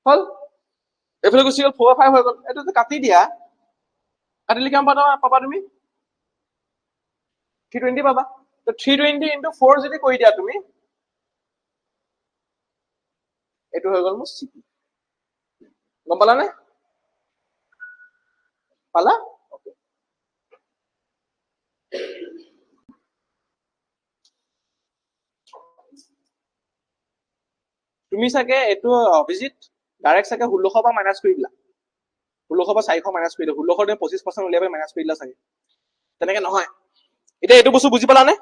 হল? এইফালে গুচি গল, 4/5 হৈ গল। এইটো কাটি দিয়া, কাটিলে কিমান পাবা তুমি? 320 পাবা। তো 320 ইনটু 4 যদি কৰি দিয়া তুমি, এইটো হৈ গল মোৰ চিপি। গম পালা নে? পালা? তুমি চাগে এইটো অভিজিত ডাইৰেক্ট চাগে 1600 পৰা মাইনাছ কৰি দিলা, 1600 পৰা 400 মাইনাছ কৰি দিলা, 1600 তুমি 25% উলিয়াই পেলাই মাইনাছ কৰি দিলা চাগে। তেনেকে নহয়। এতিয়া এইটো বস্তু বুজি পালানে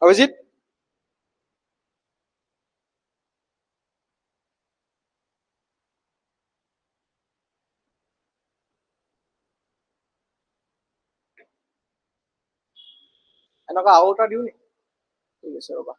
অভিজিত? এনেকুৱা আৰু এটা দিওঁ নি? ঠিক আছে ৰবা।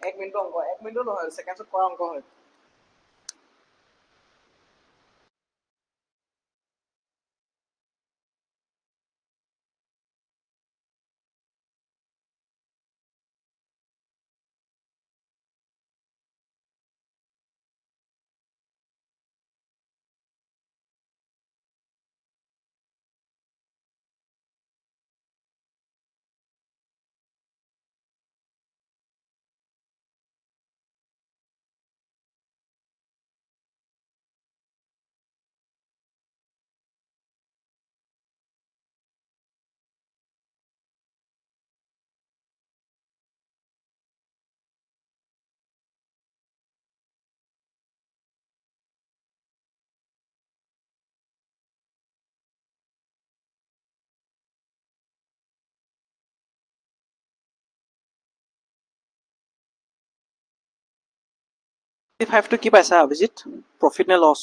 1 মিনিটৰ অংক 1 মিনিটৰ নহয় ছেকেণ্ডছত কৰা অংক হয় ফাইভটো কি পাইছা অভিজিত প্ৰফিট নে লছ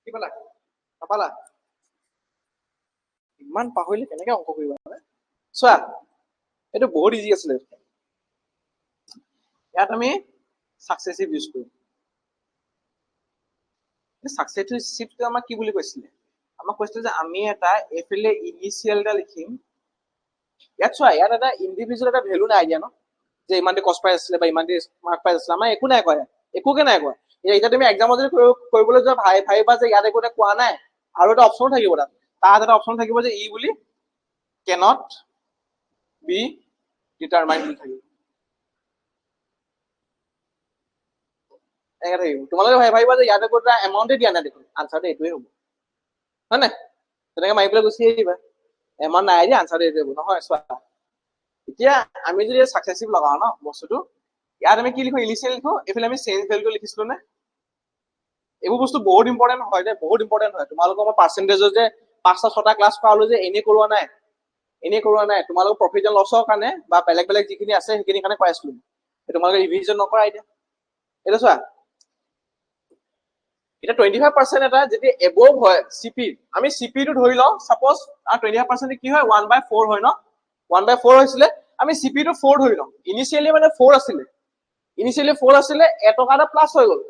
কি পালা নাপালা ইমান পাহৰিলে কেনেকে অংক কৰিবা চোৱা এইটো বহুত ইজি আছিলে ইয়াত আমি সাকসেসিভ ইউজ কৰিম সাকসেসিভটো আমাক কি বুলি কৈছিলে আমাক কৈছিলে যে আমি এটা এফালে ইনিশিয়াল এটা লিখিম ইয়াত চোৱা ইয়াত এটা ইন্ডিভিজুৱেল এটা ভ্যালু নাই দিয়া ন যে ইমান দি কষ্ট প্ৰাইস আছিলে বা ইমান দি মাৰ্ক প্ৰাইস আছিলে আমাৰ একো নাই কোৱা একোকে নাই কোৱা এতিয়া তুমি এক্সামত যদি কৰিবলৈ যোৱা ভাবিবা যে ইয়াত একো কোৱা নাই আৰু এটা অপচন থাকিব তাত এটা অপচন থাকিব যে ই বুলি cannot be determined বুলি থাকিব এনেকে থাকিব তোমালোকে ভাবিবা যে ইয়াত একো এটা এমাউণ্টে দিয়া নাই দেখোন আনসাৰটো এইটোৱে হ'ব হয় নাই তেনেকে মাৰি পেলাই গুচি আহিবা এমাউণ্ট নাই দিয়া আনসাৰটো এইটোৱে হ'ব নহয় চোৱা এতিয়া আমি যদি সাকসেসিভ লগাও ন বস্তুটো ইয়াত আমি কি লিখো ইনিশিয়াল লিখো এইফালে আমি চেঞ্জ ভ্যালুটো লিখিছিলো নে এইবোৰ বস্তু বহুত ইম্পৰ্টেন্ট হয় দে বহুত ইম্পৰ্টেন্ট হয় তোমালোকৰ মই পাৰ্চেন্টেজৰ যে 5টা 6টা ক্লাছ কৰালো যে এনেই কৰোৱা নাই তোমালোকৰ প্ৰফিট এণ্ড লছৰ কাৰণে বা বেলেগ বেলেগ যিখিনি আছে সেইখিনি কাৰণে কৈ আছিলো তোমালোকে ৰিভিজন নকৰা এতিয়া এটা চোৱা এটা 25% এটা যদি এবভ হয় সিপি আমি সিপি টো ধৰি লও সাপোজ 25% কি হয় 1/4 হয় ন 1/4 হৈছিলে আমি সিপি টো 4 ধৰি লও ইনিশিয়ালি মানে 4 আছিলে এটকা এটা প্লাস হৈ গ'ল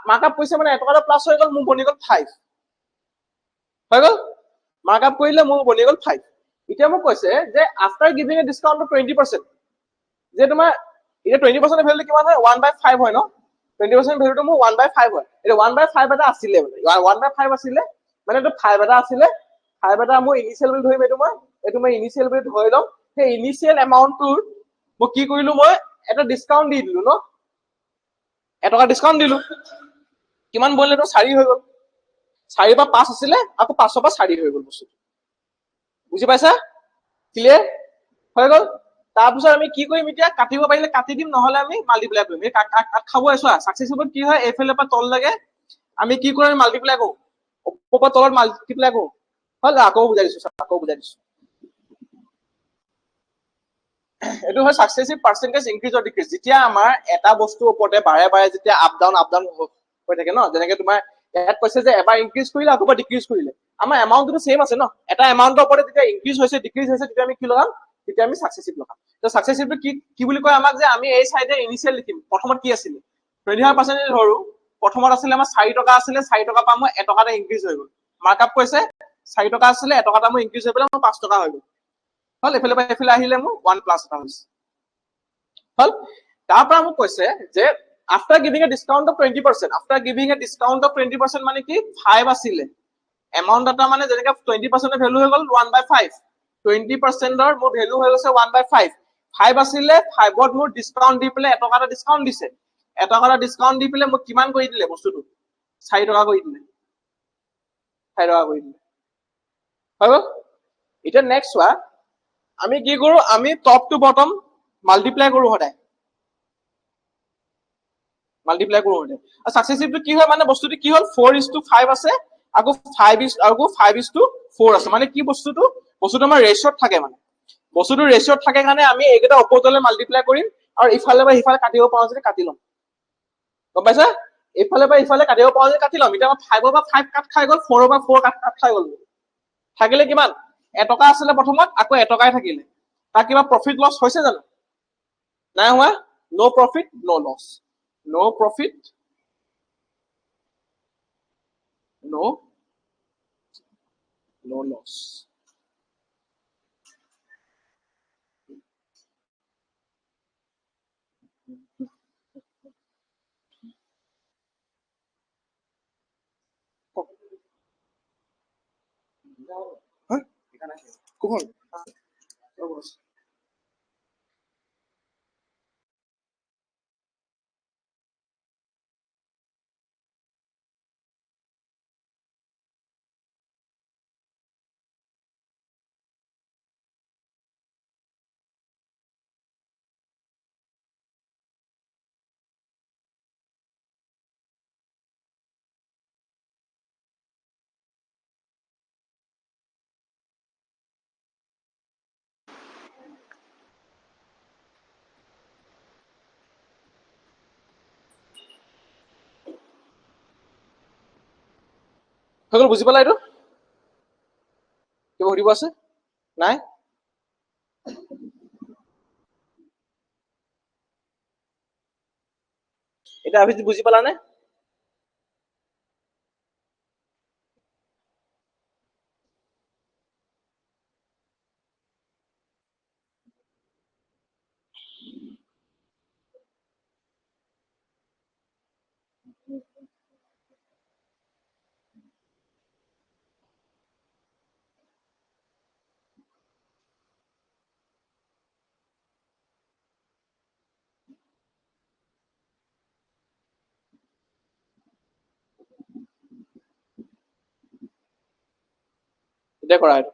মাৰ্কআপ কৰিছে মানে এটকা এটা প্লাস হৈ গ'ল মোৰ বনি গ'ল 5 হৈ গ'ল মাৰ্কআপ কৰিলে মোৰ বনি গ'ল 5 এতিয়া মোক কৈছে যে after giving a discount of 20% যে তোমাৰ এতিয়া 20% ভ্যালুটো কিমান হয় 1/5 হয় ন 20% ভ্যালুটো মোৰ 1/5 হয় এতিয়া 1/5 এটা আছিলে মানে 1/5 আছিলে মানে এইটো 5 এটা আছিলে 5 এটা মই ইনিশিয়াল বুলি ধৰিম এইটো মই ইনিশিয়াল বুলি ধৰি লম সেই ইনিশিয়াল এমাউন্টটোৰ মই কি কৰিলো মই এটা ডিসকাউন্ট দি দিলো ন এটকা ডিসকাউন্ট দিলো কিমান বলে তো 4 হৈ গল 4 বা 5 আছিলে আকৌ 5 বা 4 হৈ গল বস্তুটো বুজি পাইছা ক্লিয়াৰ হৈ গল তাৰপিছত আমি কি কৰিম এতিয়া কাটিব পাৰিলে কাটি দিম নহলে আমি মাল্টিপ্লাই কৰিম এই কাট খাব আছো সাকসেসফুল কি হয় এইফালে পৰা তল লাগে আমি কি কৰিম মাল্টিপ্লাই কৰো ওপৰৰ পৰা তলত মাল্টিপ্লাই কৰো হল আকৌ বুজাই দিছো এইটো হয় সাকসেসিভ পাৰ্সেন্টেজ ইনক্ৰিজ অৰ ডিক্ৰিজ যেতিয়া আমাৰ এটা বস্তুৰ ওপৰতে বাৰে বাৰে যেতিয়া আপ ডাউন হৈ থাকে ন যেনেকে তোমাৰ ইয়াত কৈছে যে এবাৰ ইনক্ৰিজ কৰিলে আকৌ ডিক্ৰিজ কৰিলে আমাৰ এমাউন্টটো সেম আছে ন এটা এমাউন্টৰ ওপৰতে যেতিয়া ইনক্রিজ হৈছে ডিক্রিজ হৈছে তেতিয়া আমি কি লগাম তেতিয়া আমি সাকসেসিভ লগাম তো সাকসেসিভটো কি বুলি কয় আমাক যে আমি এই সাইডে ইনিশিয়াল লিখিম প্ৰথমত কি আছিল 25% ধৰো প্ৰথমত আছিল আমাৰ 4 টকা আছিলে 4 টকা পা মই 1 টকা এটা ইনক্রিজ হৈ গল মাৰ্কআপ কৈছে 4 টকা আছিলে 1 টকা এটা মই ইনক্ৰিজ হৈ পেলাই মই 5 টকা হৈ গল হল এফালে পৰা এফালে আহিলে মোৰ 1 প্লাস এটা হৈছে হল তাৰ পৰা মোক কৈছে যে after giving a discount of 20% after giving a discount of 20% মানে কি 5 আছিলে এমাউন্ট এটা মানে যেনেকা 20% ভ্যালু হৈ গল 1/5 20% ৰ মোৰ ভ্যালু হৈ গৈছে 1/5 5 আছিলে 5 ত মোৰ ডিসকাউন্ট দি পেলে এটকা এটা ডিসকাউন্ট দিছে এটকা এটা ডিসকাউন্ট দি পেলে মোক কিমান কৰি দিলে বস্তুটো 4 টকা কৰি দিলে 4 টকা কৰি দিলে হৈ গল এতিয়া নেক্সট চোৱা আমি কি কৰো আমি টপ টু বটম মাল্টিপ্লাই কৰো সদায় মাল্টিপ্লাই কৰো সদায় আৰু সাকসেসিভটো কি হয় মানে বস্তুটো কি হল 4:5 আছে আকৌ 5:4 আছে মানে কি বস্তুটো আমাৰ ৰেশিওত থাকে মানে বস্তুটো ৰেশিওত থাকে কাৰণে আমি এইকেইটা ওপৰতলে মাল্টিপ্লাই কৰিম আৰু ইফালে বা ইফালে কাটিব পাৰো যদি কাটি লম গম পাইছা ইফালে বা ইফালে কাটিব পাৰো যদি কাটি লম এতিয়া 5 বা 5 কাট খাই গল 4 বা 4 কাট খাই গল থাকিলে কিমান এটকা আছিলে প্ৰথমত আকৌ এটকাই থাকিলে তাৰ কিবা প্ৰফিট লস হৈছে জানো নাই হোৱা নো প্ৰফিট নো লস নো প্ৰফিট নো লস কোন হৈ গল বুজি পালা এইটো কিবা সুধিব আছে নাই এটা অভিজিৎ বুজি পালা নে এতিয়া কৰা এইটো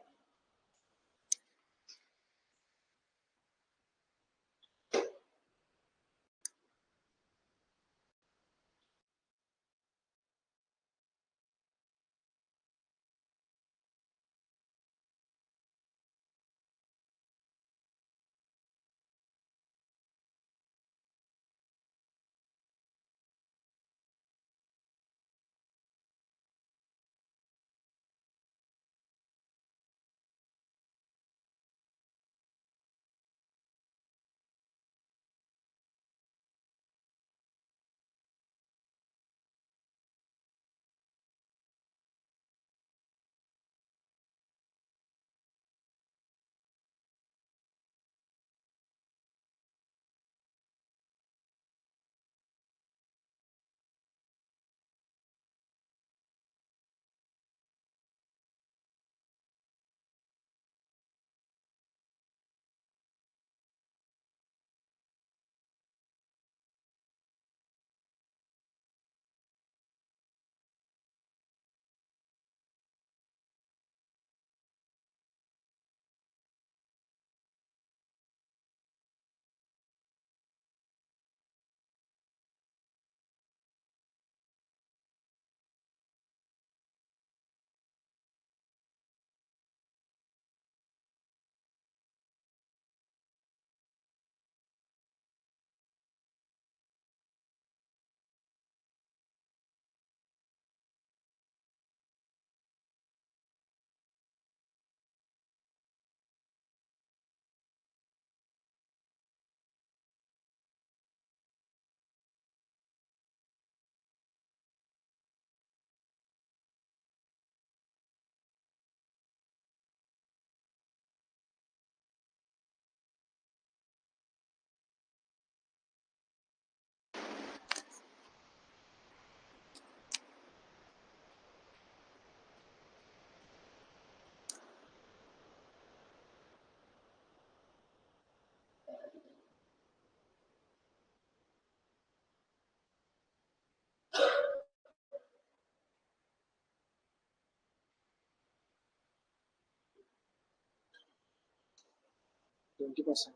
20%.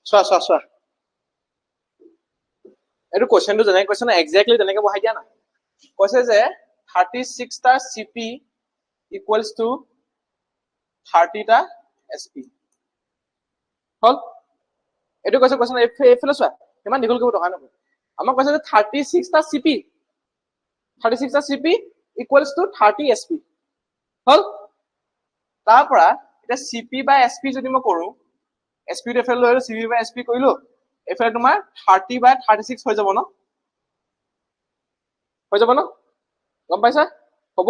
চোৱা এইটো কোৱেশ্চনটো যেনেকে কৈছে না এক্সাক্টলি তেনেকে বহাই দিয়া নাই কৈছে যে 36 টা CP equals to 30 টা SP হল এইটো কৈছে কোৱেশ্চন এইফালে চোৱা ইমান দীঘল কৰিব দৰকাৰ নহয় আমাক কৈছে যে 36 টা CP 36 টা CP equals to 30 SP হল তাৰ পৰা এটা CP by SP যদি মই কৰো SP টো এফালে লৈ CP by SP কৰিলো এফালে তোমাৰ 30 by 36 হৈ যাব ন হৈ যাব ন গম পাইছা হ'ব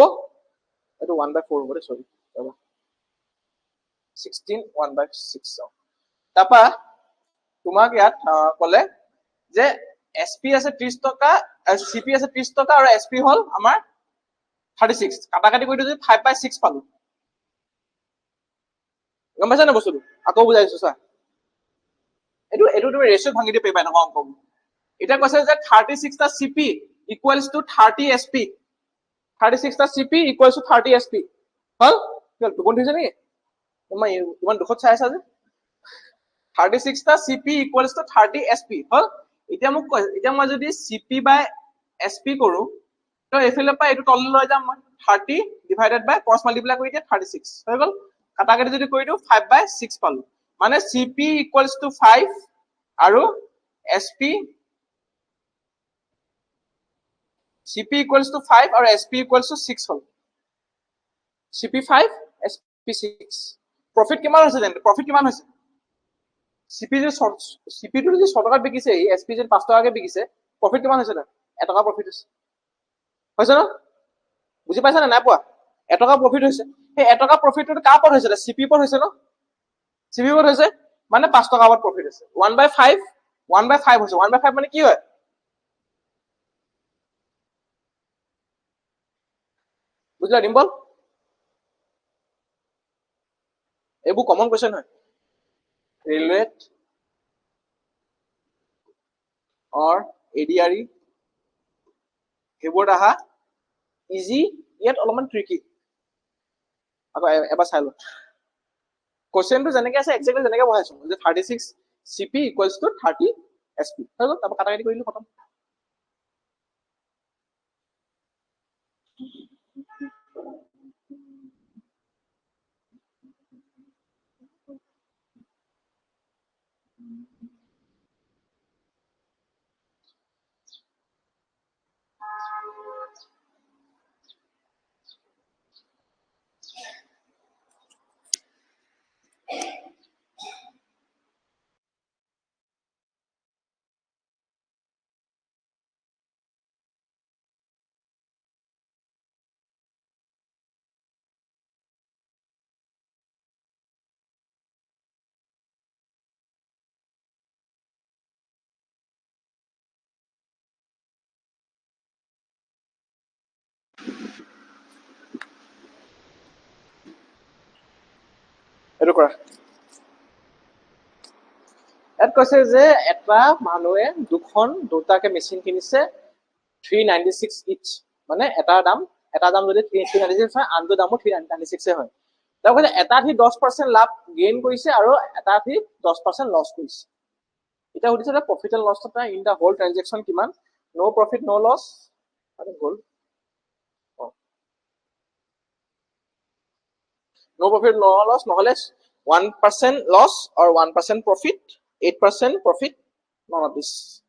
এইটো 1/4 হ'ব দে সৰি ৰবা 16 1/6 তাৰপা তোমাক ইয়াত ক'লে যে SP আছে 30 টকা CP আছে 30 টকা আৰু SP হল আমাৰ 36 কাটাকাটি কৰি দিও যে 5/6 পালো গম পাইছা না বস্তুটো আকৌ বুজাইছো চা এইটো তুমি ৰেশিও ভাঙি দিব পাৰিবা নহয় অংক এটা কৈছে যে 36 টা CP equals to 30 SP 36 টা CP equals to 30 SP হল কি কোন দিছে নেকি তোমাৰ ইমান দুখত চাই আছা যে 36 টা CP equals to 30 SP হল এতিয়া মোক এতিয়া মই যদি CP by SP কৰো তো এফালে পৰা এইটো তললৈ লৈ যাম মই 30 divided by cross multiply কৰি দিয়া 36 হৈ গল কাটাকাটি যদি কৰি দিও 5/6 পালো মানে CP equals to 5 আৰু SP equals to 5 আৰু SP equals to 6 hall CP 5 SP 6 profit কিমান হৈছে তেন্তে প্ৰফিট কিমান হৈছে CP যে CP টো যে 6 টকাত বিকিছে SP যে 5 টকাকে বিকিছে প্ৰফিট কিমান হৈছে তাত 1 টকা প্ৰফিট হৈছে ন বুজি পাইছা না নাই পোৱা 1 টকা প্ৰফিট হৈছে সেই 1 টকা প্ৰফিটটো কাৰ ওপৰত হৈছে CP ওপৰত হৈছে ন CP ওপৰত হৈছে মানে 5 টকা ওপৰত প্ৰফিট হৈছে 1/5 1/5 হৈছে 1/5 মানে কি হয় বুঝলা ডিম্পল এইবোৰ কমন কোৱেশ্চন হয় ৰেলৱেট or ADRE সেইবোৰত আহা ইজি ইয়াত অলপমান ট্ৰিকি আকৌ এবাৰ চাই লো কোৱেশ্চনটো যেনেকে আছে এক্সাক্টলি যেনেকে বহাইছো যে 36 CP equals to 30 SP হৈ গ'ল তাৰপৰা কাটাকাটি কৰিলো খতম এইটো কৰা ইয়াত কৈছে যে এটা মানুহে দুটাকে মেচিন কিনিছে 396 ইচ মানে এটা দাম যদি 396 হয় আনটো দামো 396 হয় তাৰ কৈছে এটা আঠি 10% লাভ গেইন কৰিছে আৰু এটা আঠি 10% লছ কৰিছে এটা সুধিছে যে প্ৰফিট এণ্ড লছ এটা ইন দা হোল ট্ৰানজেকচন কিমান নো প্ৰফিট নো লছ আৰু গ'ল নো প্ৰফিট নো লছ নহলে 1% loss or 1% profit 8% profit none of this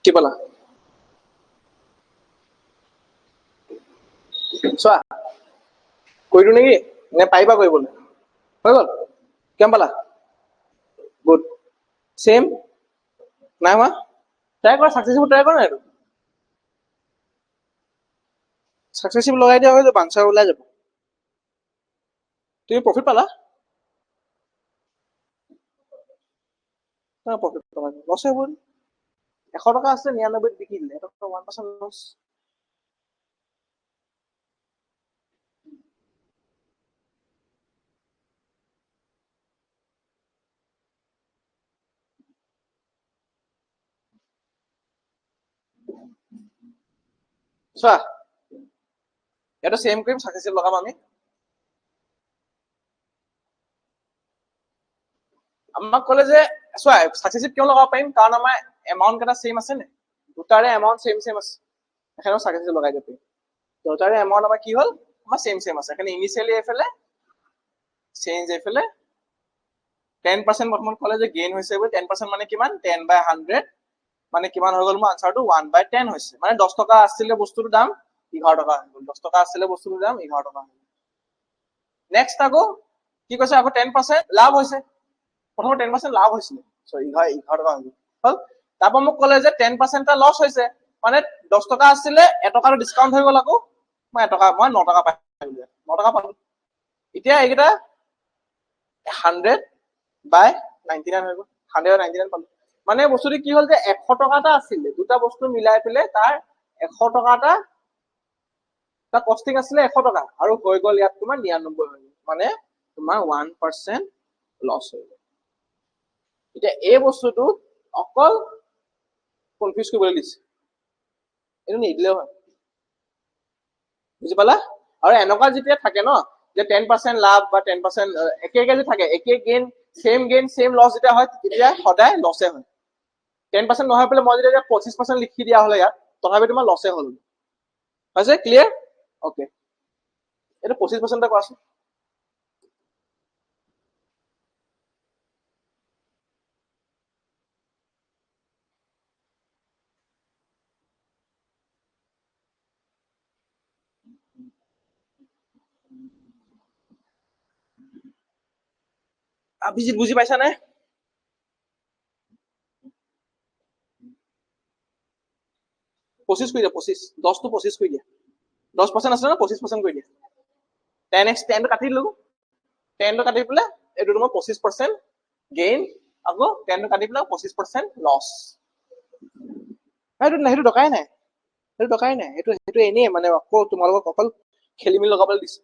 কি পালা চোৱা কৰি দিওঁ নেকি নে পাৰিবা কৰিবলৈ হৈ গ'ল কিমান পালা গুড চেম নাই হোৱা ট্ৰাই কৰা ছাকচেছফুল ট্ৰাই কৰা নাই এইটো ছাকচেছফুল লগাই দিয়া হৈ যাব আনচাৰ ওলাই যাব তুমি প্ৰফিট পালা প্ৰফিট পালা লছ হৈ গ'ল 100 টকা আছে 99 বিকি দিলে এটা 1% লছ চোৱা এটা সেম কৰিম ছাকচেছফুল লগাম আমি আমাক ক'লে যে চোৱা ছাকচেছফুল কিয় লগাব পাৰিম কাৰণ আমাৰ এমাউণ্ট কেইটা সেম আছে নে দুটাৰে এমাউণ্ট সেম সেম আছে এখানে ছাকচেছফুল লগাই দিব পাৰিম দুটাৰে এমাউণ্ট আমাৰ কি হ'ল আমাৰ সেম সেম আছে এখানে ইনিশিয়ালি এফালে চেঞ্জ এফালে 10% প্ৰথমত ক'লে যে গেইন হৈছে বুলি 10% মানে কিমান 10/100 মানে কিমান হৈ গ'ল মোৰ আনসাৰটো 1/10 হৈছে মানে 10 টকা আছিলে বস্তুৰ দাম 11 টকা হৈ গ'ল 10 টকা আছিলে বস্তুৰ দাম 11 টকা নেক্সট আকৌ কি কৈছে আকৌ 10% লাভ হৈছে প্ৰথম 10% লাভ হৈছিলে সৰি 11 টকা হৈ গ'ল হল তাৰপৰা মোক ক'লে যে 10% টা লছ হৈছে মানে 10 টকা আছিলে 1 টকাৰ ডিসকাউন্ট হৈ গ'ল আকৌ মই 1 টকা মই 9 টকা পাইলো 9 টকা পালো এতিয়া এইকেইটা 100/99 হৈ গ'ল 100/99 পালো মানে বস্তুটো কি হ'ল যে 100 টকা এটা আছিল দুটা বস্তু মিলাই পেলে তাৰ 100 টকা এটা তা কস্টিং আছিলে 100 টকা আৰু হৈ গ'ল ইয়াত তোমাৰ 99 হৈ গ'ল মানে তোমাৰ 1% লছ হৈ গ'ল এতিয়া এই বস্তুটো অকল কনফিউজ কৰিবলৈ দিছে, এইটো নিদিলেও হয়। বুজি পালা? আৰু এনেকুৱা যেতিয়া থাকে ন যে 10% লাভ বা 10% একে একে যে থাকে, একে গেইন চেম লছ যেতিয়া হয় তেতিয়া সদায় লছে হয়। 10% নহয় পেলাই মই যেতিয়া 25% লিখি দিয়া হলে ইয়াত তথাপি তোমাৰ লছে হল। হৈছে ক্লিয়াৰ? অকে, এইটো 25% কোৱাচোন। অভিজিত বুজি পাইছা নে? 25 কৰি দিয়া, 25 10 টো 25 কৰি দিয়া। 10% আছে ন, 25% কৰি দিয়া। 10x 10 টো কাটি দিলো, 10 টো কাটি পেলাই এইটো তোমাৰ 25% গেইন, আকৌ 10 টো কাটি পেলাই 25% লছ। সেইটো দৰকাৰে নাই, সেইটো দৰকাৰে নাই, সেইটো এনেই মানে আকৌ তোমালোকক অকল খেলি মেলি লগাবলৈ দিছে।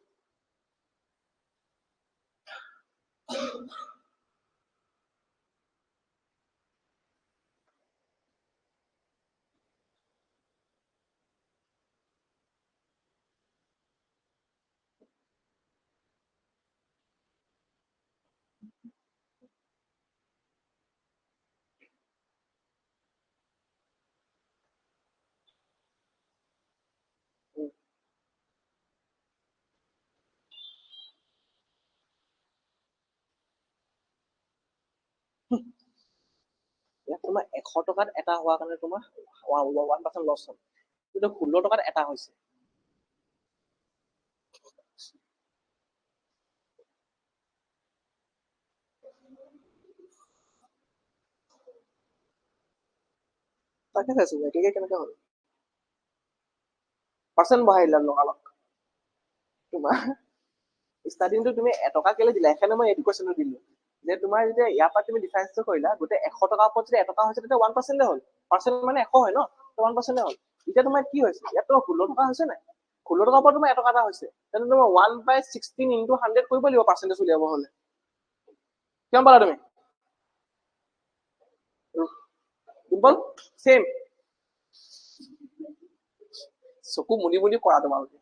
তোমাৰ 100 টকাত এটা হোৱাৰ কাৰণে তোমাৰ 1% লছ হ'ল, কিন্তু 16 টকাত এটা হৈছে। তাকে চাইছো একে কেনেকে হ'ল, পাৰ্চেণ্ট বঢ়াই দিলা লগালগ। তোমাৰ ষ্টাৰ্টিংটো তুমি এটকা কেলে দিলা, সেইকাৰণে মই এইটো কুৱেশ্যনটো দিলো যে তোমাৰ যেতিয়া ইয়াৰ পৰা তুমি ডিফাৰেন্সটো কৰিলা, গোটেই 100 টকাৰ ওপৰত যদি এটকা হৈছে তেতিয়া 1% হ'ল। পাৰ্চেণ্ট মানে 100 হয় ন, 1% হ'ল। এতিয়া তোমাৰ কি হৈছে, ইয়াত তোমাৰ 16 টকা হৈছে নাই, 16 টকাৰ ওপৰত তোমাৰ এটকা এটা হৈছে, তেন্তে তোমাৰ 1/16 × 100 কৰিব লাগিব পাৰ্চেণ্টেজ উলিয়াব হলে। কিমান পালা তুমি? চিম্পল চেম, চকু মুদি মুদি কৰা তোমালোকে,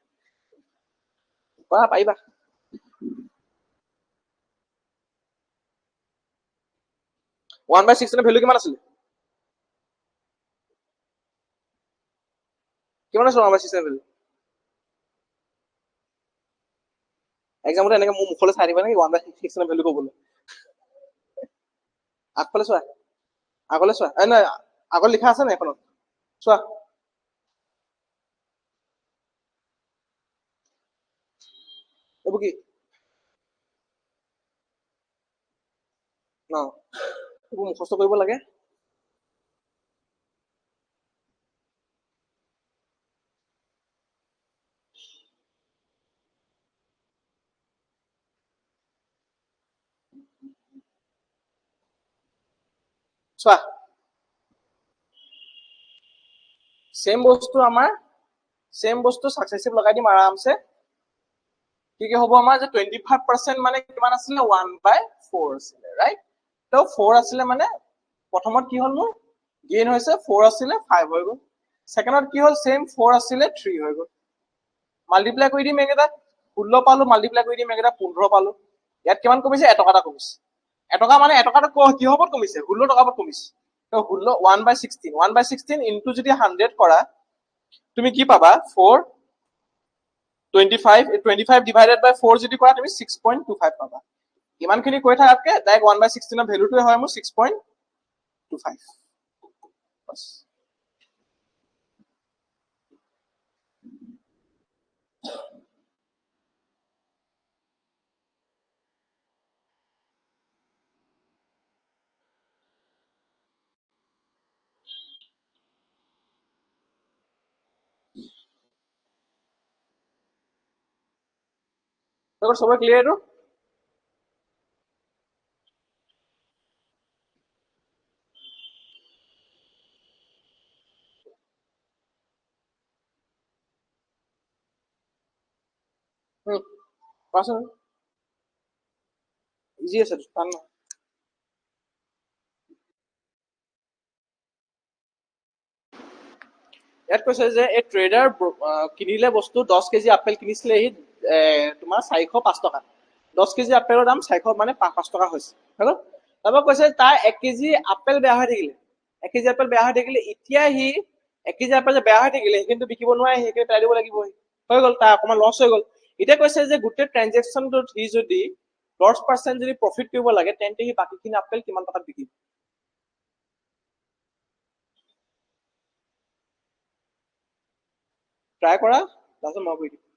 কৰা পাৰিবা। ওৱান বাই ছিক্সটিনৰ ভেলু কিমান আছিলে? কিমান আছে 1/16 ভেলু? এক্সামতে এনেকে মোৰ মুখলৈ চাই দিবা নেকি 1/16 ভেলু কবলৈ? আগফালে চোৱা, আগলৈ চোৱা, নাই আগত লিখা আছে নাই এখনত চোৱা। এইবোৰ কি ন, এইবোৰ মুখস্থ কৰিব লাগে। চোৱা চেম বস্তু আমাৰ, চেম বস্তু সাকচেছিভ লগাই দিম আৰামছে। কি কি হ'ব আমাৰ যে 25% মানে কিমান আছিলে, 1/4 আছিলে, ৰাইট? তো 4 আছিলে মানে প্ৰথমত কি হ'ল মোৰ গেইন হৈছে 4 আছিলে 5 হৈ গ'ল, ছেকেণ্ডত কি হ'ল চেম 4 আছিলে 3 হৈ গ'ল। মাল্টিপ্লাই কৰি দিম এইকেইটা, 16 পালো, মাল্টিপ্লাই কৰি দিম এইকেইটা 15 পালো। ইয়াত কিমান কমিছে, এটকা এটা কমিছে। এটকা মানে এটকাটো কিহৰ ওপৰত কমিছে, 16 টকাৰ ওপৰত কমিছে। 1/16, 1/16 ইনটু যদি 100 কৰা তুমি কি পাবা, 25 ডিভাইডেড বাই 4 যদি কৰা তুমি 6.25 পাবা। ইমানখিনি কৈ থাকাতকে ডাইৰেক্ট 1/16 ভেলুটোৱে হয় মোৰ 6.25। বাস। সবাই ক্লিয়াৰ এইটো? কোৱাচোন। ইজি আছে টান নহয়। ইয়াত কৈছে যে এই ট্ৰেডাৰ কিনিলে বস্তু 10 কেজি আপেল কিনিছিলে সি তোমাৰ 405 টকা 10 কেজি আপেলৰ দাম 400 মানে 5 টকা হৈছে হৈ গ'ল তাৰপৰা কৈছে তাৰ 1 কেজি আপেল বেয়া হৈ থাকিলে 1 কেজি আপেল বেয়া হৈ থাকিলে এতিয়া সি 1 কেজি আপেল যে বেয়া হৈ থাকিলে কিন্তু বিকিব নোৱাৰে সেইখিনি পেলাই দিব লাগিব হৈ গ'ল তাৰ অকণমান লছ হৈ গ'ল এতিয়া কৈছে যে গোটেই ট্ৰানজেকশ্যনটোত সি যদি 10% যদি প্ৰফিট কৰিব লাগে তেন্তে সি বাকীখিনি আপেল কিমান টকাত বিকিব ট্ৰাই কৰা তাৰপিছত মই কৈ দিম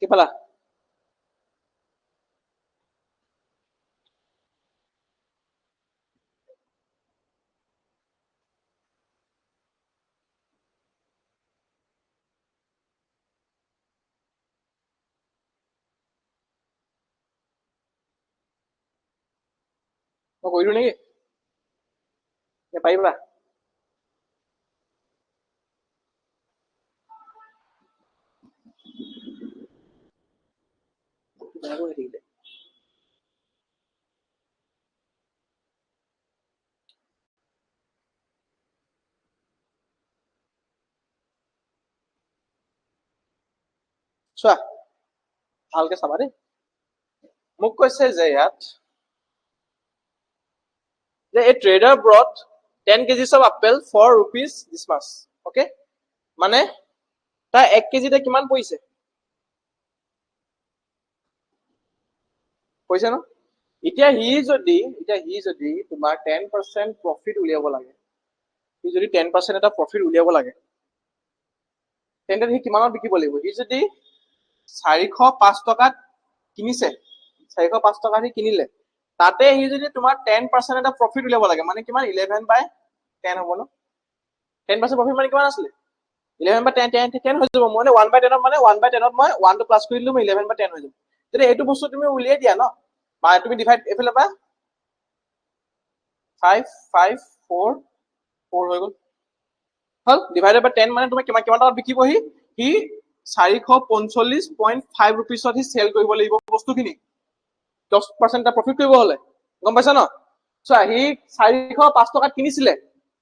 কি পালা মই কৰি দিওঁ নেকি পাৰিবা বেয়াকৈ হৈ থাকিলে চোৱা ভালকে চাবা দেই মোক কৈছে যে ইয়াত যে a trader brought 10 kgs of apple for rupees this much okay মানে তাৰ 1 কেজিতে কিমান পৰিছে কৈছে ন এতিয়া সি যদি তোমাৰ 10% প্ৰফিট উলিয়াব লাগে সি যদি 10% এটা প্ৰফিট উলিয়াব লাগে তেন্তে সি কিমানত বিকিব লাগিব সি যদি 405 টকাত কিনিছে 405 টকাত সি কিনিলে তাতে সি যদি তোমাৰ 10% এটা প্ৰফিট উলিয়াব লাগে মানে কিমান 11/10 হ'ব ন 10% প্ৰফিট মানে কিমান আছিলে 11/10 হৈ যাব মানে 1/10 মানে 1/10 মই 1 টো প্লাস কৰি দিলো মই 11/10 হৈ যাব তেতিয়া এইটো বস্তু তুমি উলিয়াই দিয়া ন মানে তুমি ডিভাইড এফালে পা 5 5 4 4 হৈ গ'ল হল ডিভাইডেড বাই 10 মানে তুমি কিমান কিমান টকাত বিকিব সি 445.5 ৰুপিছত সি চেল কৰিব লাগিব বস্তুখিনি 10% এটা প্ৰফিট কৰিব হলে গম পাইছা ন সি 405 টকাত কিনিছিলে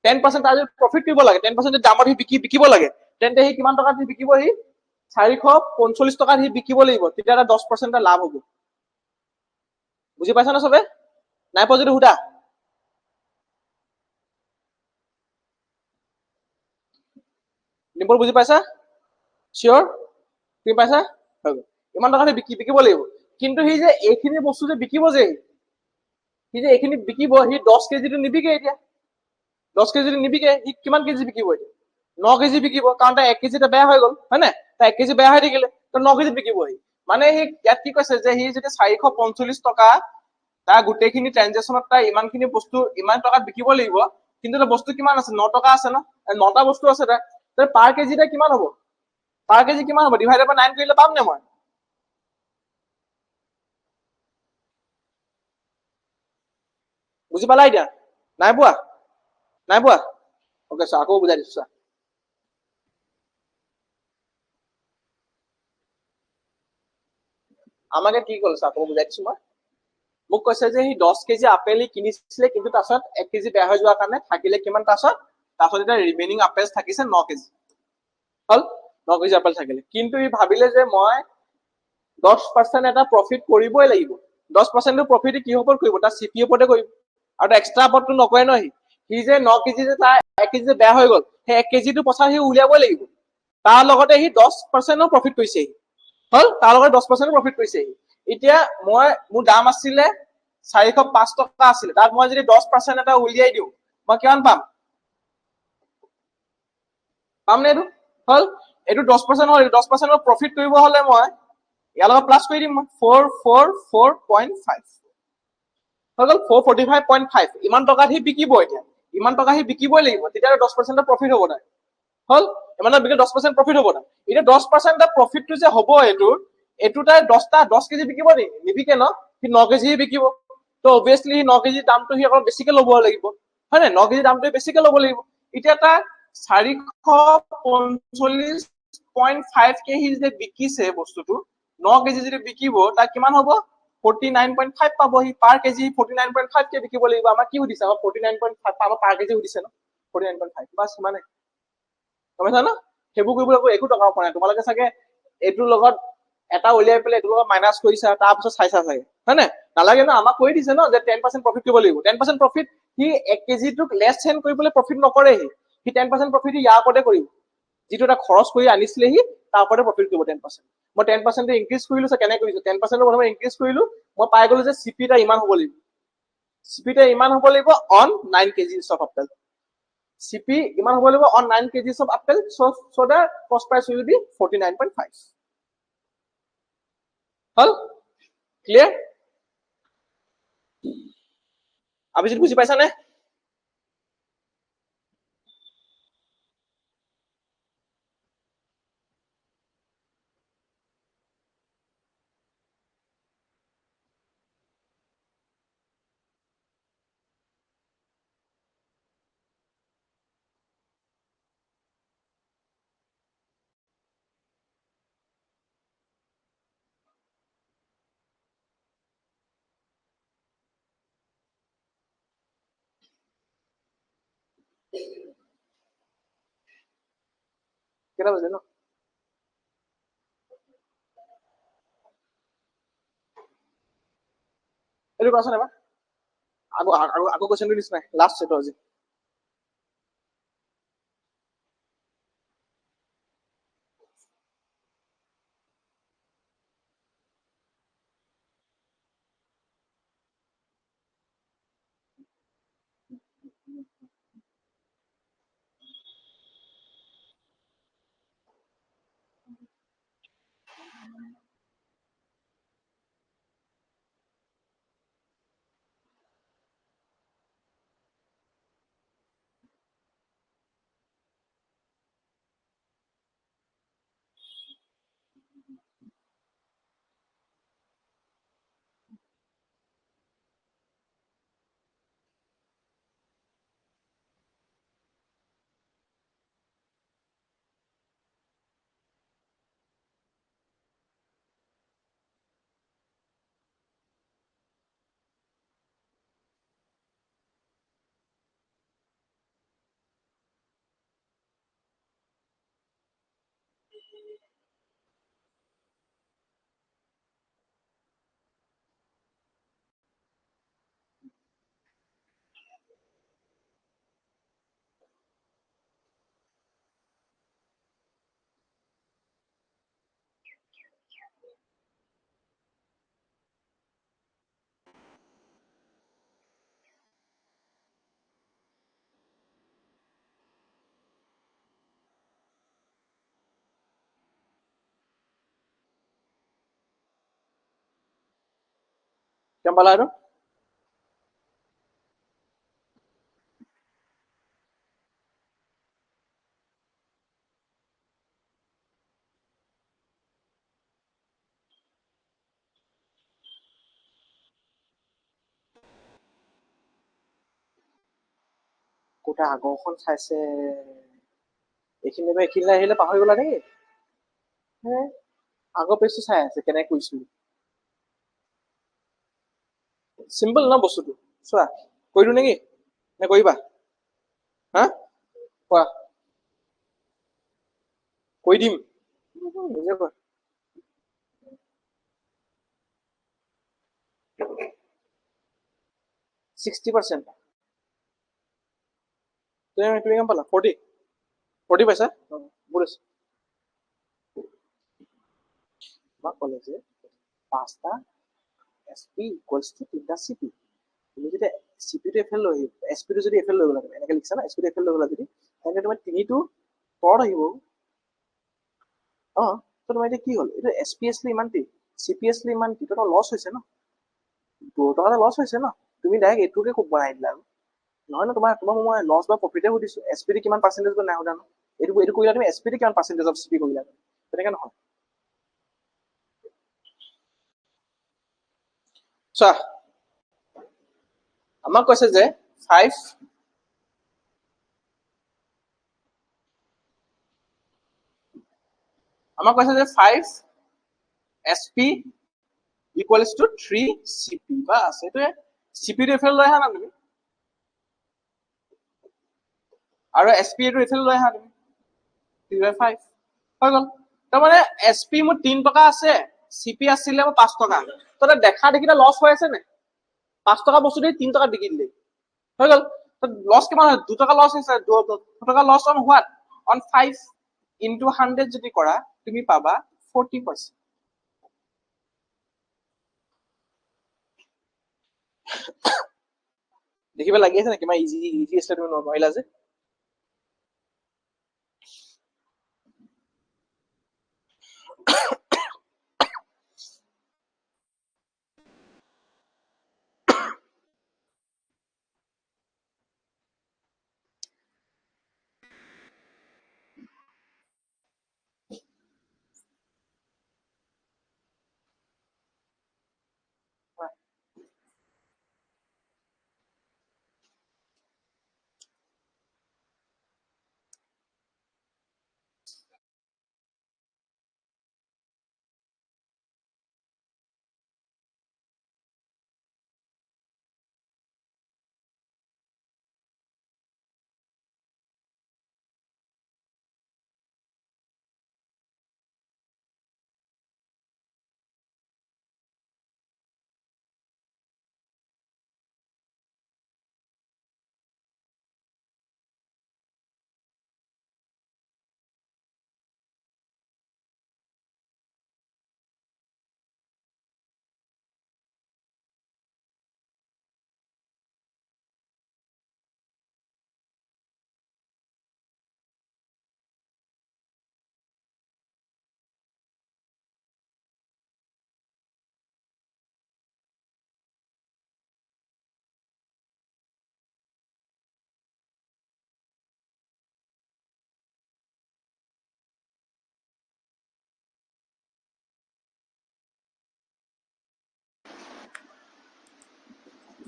10% তাৰ যদি প্ৰফিট কৰিব লাগে, 10% দামত সি বিকিব লাগে, তেন্তে সি কিমান টকাত সি বিকিব? সি 445 টকাত সি বিকিব লাগিব, তেতিয়া এটা 10% লাভ হ'ব। বুজি পাইছা না চবে? নাই পোৱা যদি সুধা। ডিম্পল বুজি পাইছা? চিয়ৰ? বুজি পাইছা? ইমান টকাত বিকিব লাগিব। কিন্তু সি যে এইখিনি বস্তু যে বিকিব যে, সি যে এইখিনি বিকিব, সি 10 কেজিটো নিবিকে এতিয়া। 10 কেজিটো নিবিকে, সি কিমান কেজি বিকিব এতিয়া? 9 কেজি বিকিব, কাৰণ তাৰ 1 কেজি বেয়া হৈ গ'ল, হয় নাই? তাৰ 1 কেজি বেয়া হৈ থাকিলে, তো 9 কেজি বিকিব সি। মানে সি ইয়াত কি কৈছে যে সি যদি 445 টকা তাৰ গোটেইখিনি ট্ৰানজেকশ্যনত তাৰ ইমানখিনি বস্তু ইমান টকাত বিকিব লাগিব, কিন্তু তাৰ বস্তু কিমান আছে? 9 টকা আছে ন? 9টা বস্তু আছে তাৰ পাৰ কেজিতে কিমান হ'ব? পাৰ কেজি কিমান হ'ব? ডিভাইডেড বাই 9 কৰিলে পাম নে মই? বুজি পালা এতিয়া? নাই পোৱা? নাই পোৱা? অ'কে, চোৱা আকৌ বুজাই দিছো চোৱা। আমাকে কি ক'লে চোৱা, আকৌ বুজাই দিছো মই। মোক কৈছে যে সি 10 কেজি আপেল কিনিছিলে, কিন্তু তাৰপিছত 1 কেজি বেয়া হৈ যোৱাৰ কাৰণে থাকিলে কিমান? তাৰপিছত এতিয়া ৰিমেইনিং আপেল থাকিছে 9 কেজি। হ'ল 9 কেজি আপেল থাকিলে, কিন্তু সি ভাবিলে যে মই 10% এটা প্ৰফিট কৰিবই লাগিব। 10% প্ৰফিট কিহৰ ওপৰত কৰিব? তাৰ চিপিৰ ওপৰতে কৰিব। আৰু এক্সট্ৰা ওপৰতটো নকৰে ন। সি যে 9 কেজি যে তাৰ 1 কেজি যে বেয়া হৈ গ'ল, সেই 1 কেজিটো পইচা সি উলিয়াবই লাগিব। তাৰ লগতে সি 10% প্ৰফিট কৰিছে। হ'ল তাৰ লগত 10% প্ৰফিট কৰিছে। এতিয়া মোৰ দাম আছিলে 405 টকা আছিলে, তাত মই যদি 10% এটা উলিয়াই দিওঁ, মই কিমান পাম? পাম নে এইটো? হ'ল এইটো 10% হ'ল। 10% প্ৰফিট কৰিব হলে মই ইয়াৰ লগত প্লাছ কৰি দিম মই 444.5 হৈ গ'ল 445.5। ইমান টকাত সি বিকিব এতিয়া। ইমান টকা সি বিকিবই লাগিব, তেতিয়া 10% প্ৰফিট হ'ব তাৰ। হ'ল ইমানত বিকি 10% প্ৰফিট হ'ব তাৰ। এতিয়া 10% প্ৰফিটটো যে হ'ব এইটো তাই 10 কেজি বিকিব নেকি? নিবিকে ন? সি 9 কেজিহে বিকিব। তো অবভিয়াছলি 9 কেজি দামটো সি অলপ বেছিকে ল'ব লাগিব, হয় নাই? 9 কেজি দামটো বেছিকে ল'ব লাগিব। এতিয়া তাৰ 445.5 কে সি যে বিকিছে বস্তুটো, 9 কেজি যদি বিকিব, তাৰ কিমান হ'ব? 49.5 পাব সি পাৰ কেজি। 49.5 কে বিকিব লাগিব। আমাক কি সুধিছে? আমাক 49.5 পাব পাৰ কেজি সুধিছে ন? 49.5 বাছ সিমানে। গম পাইছা ন? সেইবোৰ কৰিবলৈ একো টকা পোৱা নাই। তোমালোকে চাগে এইটোৰ লগত এটা উলিয়াই পেলাই এইটোৰ লগত মাইনাছ কৰিছা, তাৰপিছত চাইছা চাগে, হয় নাই? নালাগে ন? আমাক কৈ দিছে ন যে 10% প্ৰফিট কৰিব লাগিব। 10% প্ৰফিট সি 1 কেজিটোক লেছ চেঞ্জ কৰিবলৈ প্ৰফিট নকৰে। সি 10% প্ৰফিট ইয়াৰ ওপৰতে কৰিব। যিটো এটা খৰচ কৰি আনিছিলে সি, তাৰ ওপৰতে প্ৰফিট কৰিব 10%। মই 10% ইনক্ৰিজ কৰিলো। কেনেকৈ কৰিছো? 10% প্ৰথমে ইনক্ৰিজ কৰিলো, মই পাই গলো যে চিপি এটা ইমান হ'ব লাগিব। চিপিটা ইমান হ'ব লাগিব অন 9 কেজিছ অফ আপেল। চিপি ইমান হ'ব লাগিব on 9 kgs of apple. So the cost price will be 49.5. Hall clear? Abhijit বুজি পাইছানে? কেইটা বাজিলে ন? এইটো কোৱাচোন এবাৰ। আকৌ কোৱেশ্যনটো নিচিনাই লাষ্ট এইটো আজি। কিমান পালা এইটো কোটা আগৰখন চাইছে এইখিনিলৈ আহিলে পাহৰি গলা নেকি হে আগৰ পেজটো চাই আছে কেনেকে কৰিছিলো চিম্পল ন বস্তুটো চোৱা কৰি দিওঁ নেকি নে কৰিবা হা কোৱা কৰি দিম নিজে কোৱা 60% তুমি কিমান পালা 40 পাইছা বহুত আছে তোমাক ক'লে যে পাঁচটা SP ইকুৱেলছ টু তিনিটা CP তুমি যদি CP টো এফালে লৈ আহিব SP টো যদি এফালে লৈ গ'লা তুমি এনেকে লিখিছা না SP টো এফালে লৈ গ'লা যদি তেন্তে তোমাৰ তিনিটো তলত আহিব তোমাৰ এতিয়া কি হ'ল এইটো SPS লৈ ইমান টি CPS লৈ ইমান টি তোমাৰ লছ হৈছে ন দুটাতে লছ হৈছে ন তুমি ডাইৰেক্ট এইটোকে বনাই দিলা আৰু নহয় ন তোমাক মই লছ বা প্ৰফিটে সুধিছো SPD কিমান পাৰ্চেন্টেজ নাই সোধা ন এইটো কৰিলা তুমি SPD কিমান পাৰ্চেন্টেজ অফ CP কৰিলা তেনেকে নহয় চোৱা আমাক কৈছে যে 5 আমাক কৈছে যে 5 SP equals to 3 CP bus এইটোৱে CP টো এফালে লৈ আহা না তুমি আৰু SP টো এফালে লৈ আহা তুমি 3/5 হৈ গ'ল তাৰমানে SP মোৰ 3 টকা আছে CP আছিলে মোৰ 5 টকা ততে দেখা দেখিটা লছ হৈ আছে নে 5 টকা বস্তু দি 3 টকা বিকি দিলে হৈ গ'ল লছ কিমান হয় 2 টকা লছ হৈছে 2 টকা loss on what on 5 into 100 যদি কৰা তুমি পাবা 40% দেখিব লাগি আছে নে কিমান ইজি ইজি আছে তুমি নোৱাৰিলা যে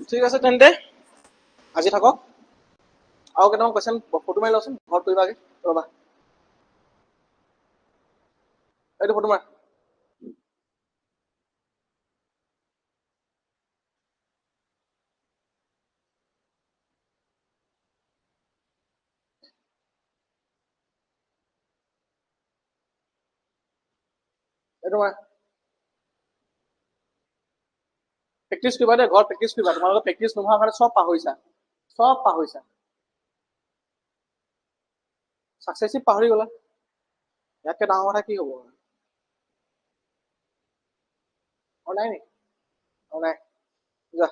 ঠিক আছে তেন্তে আজি থাকক আৰু কেইটামান কোৱেশ্চন ফটো মাৰি লওঁচোন ঘৰত কৰিবাগে ৰ'বা এইটো ফটো মাৰ এইটো মই প্ৰেক্টিচ কৰিবা দেই, ঘৰত প্ৰেক্টিচ কৰিবা। তোমালোকে প্ৰেক্টিচ নোহোৱাৰ কাৰণে চব পাহৰিছা, চব পাহৰিছা। ছাকচেছিভ পাহৰি গলা, ইয়াতকে ডাঙৰ কথা কি হ'ব? নাই নেকি? নাই, যা।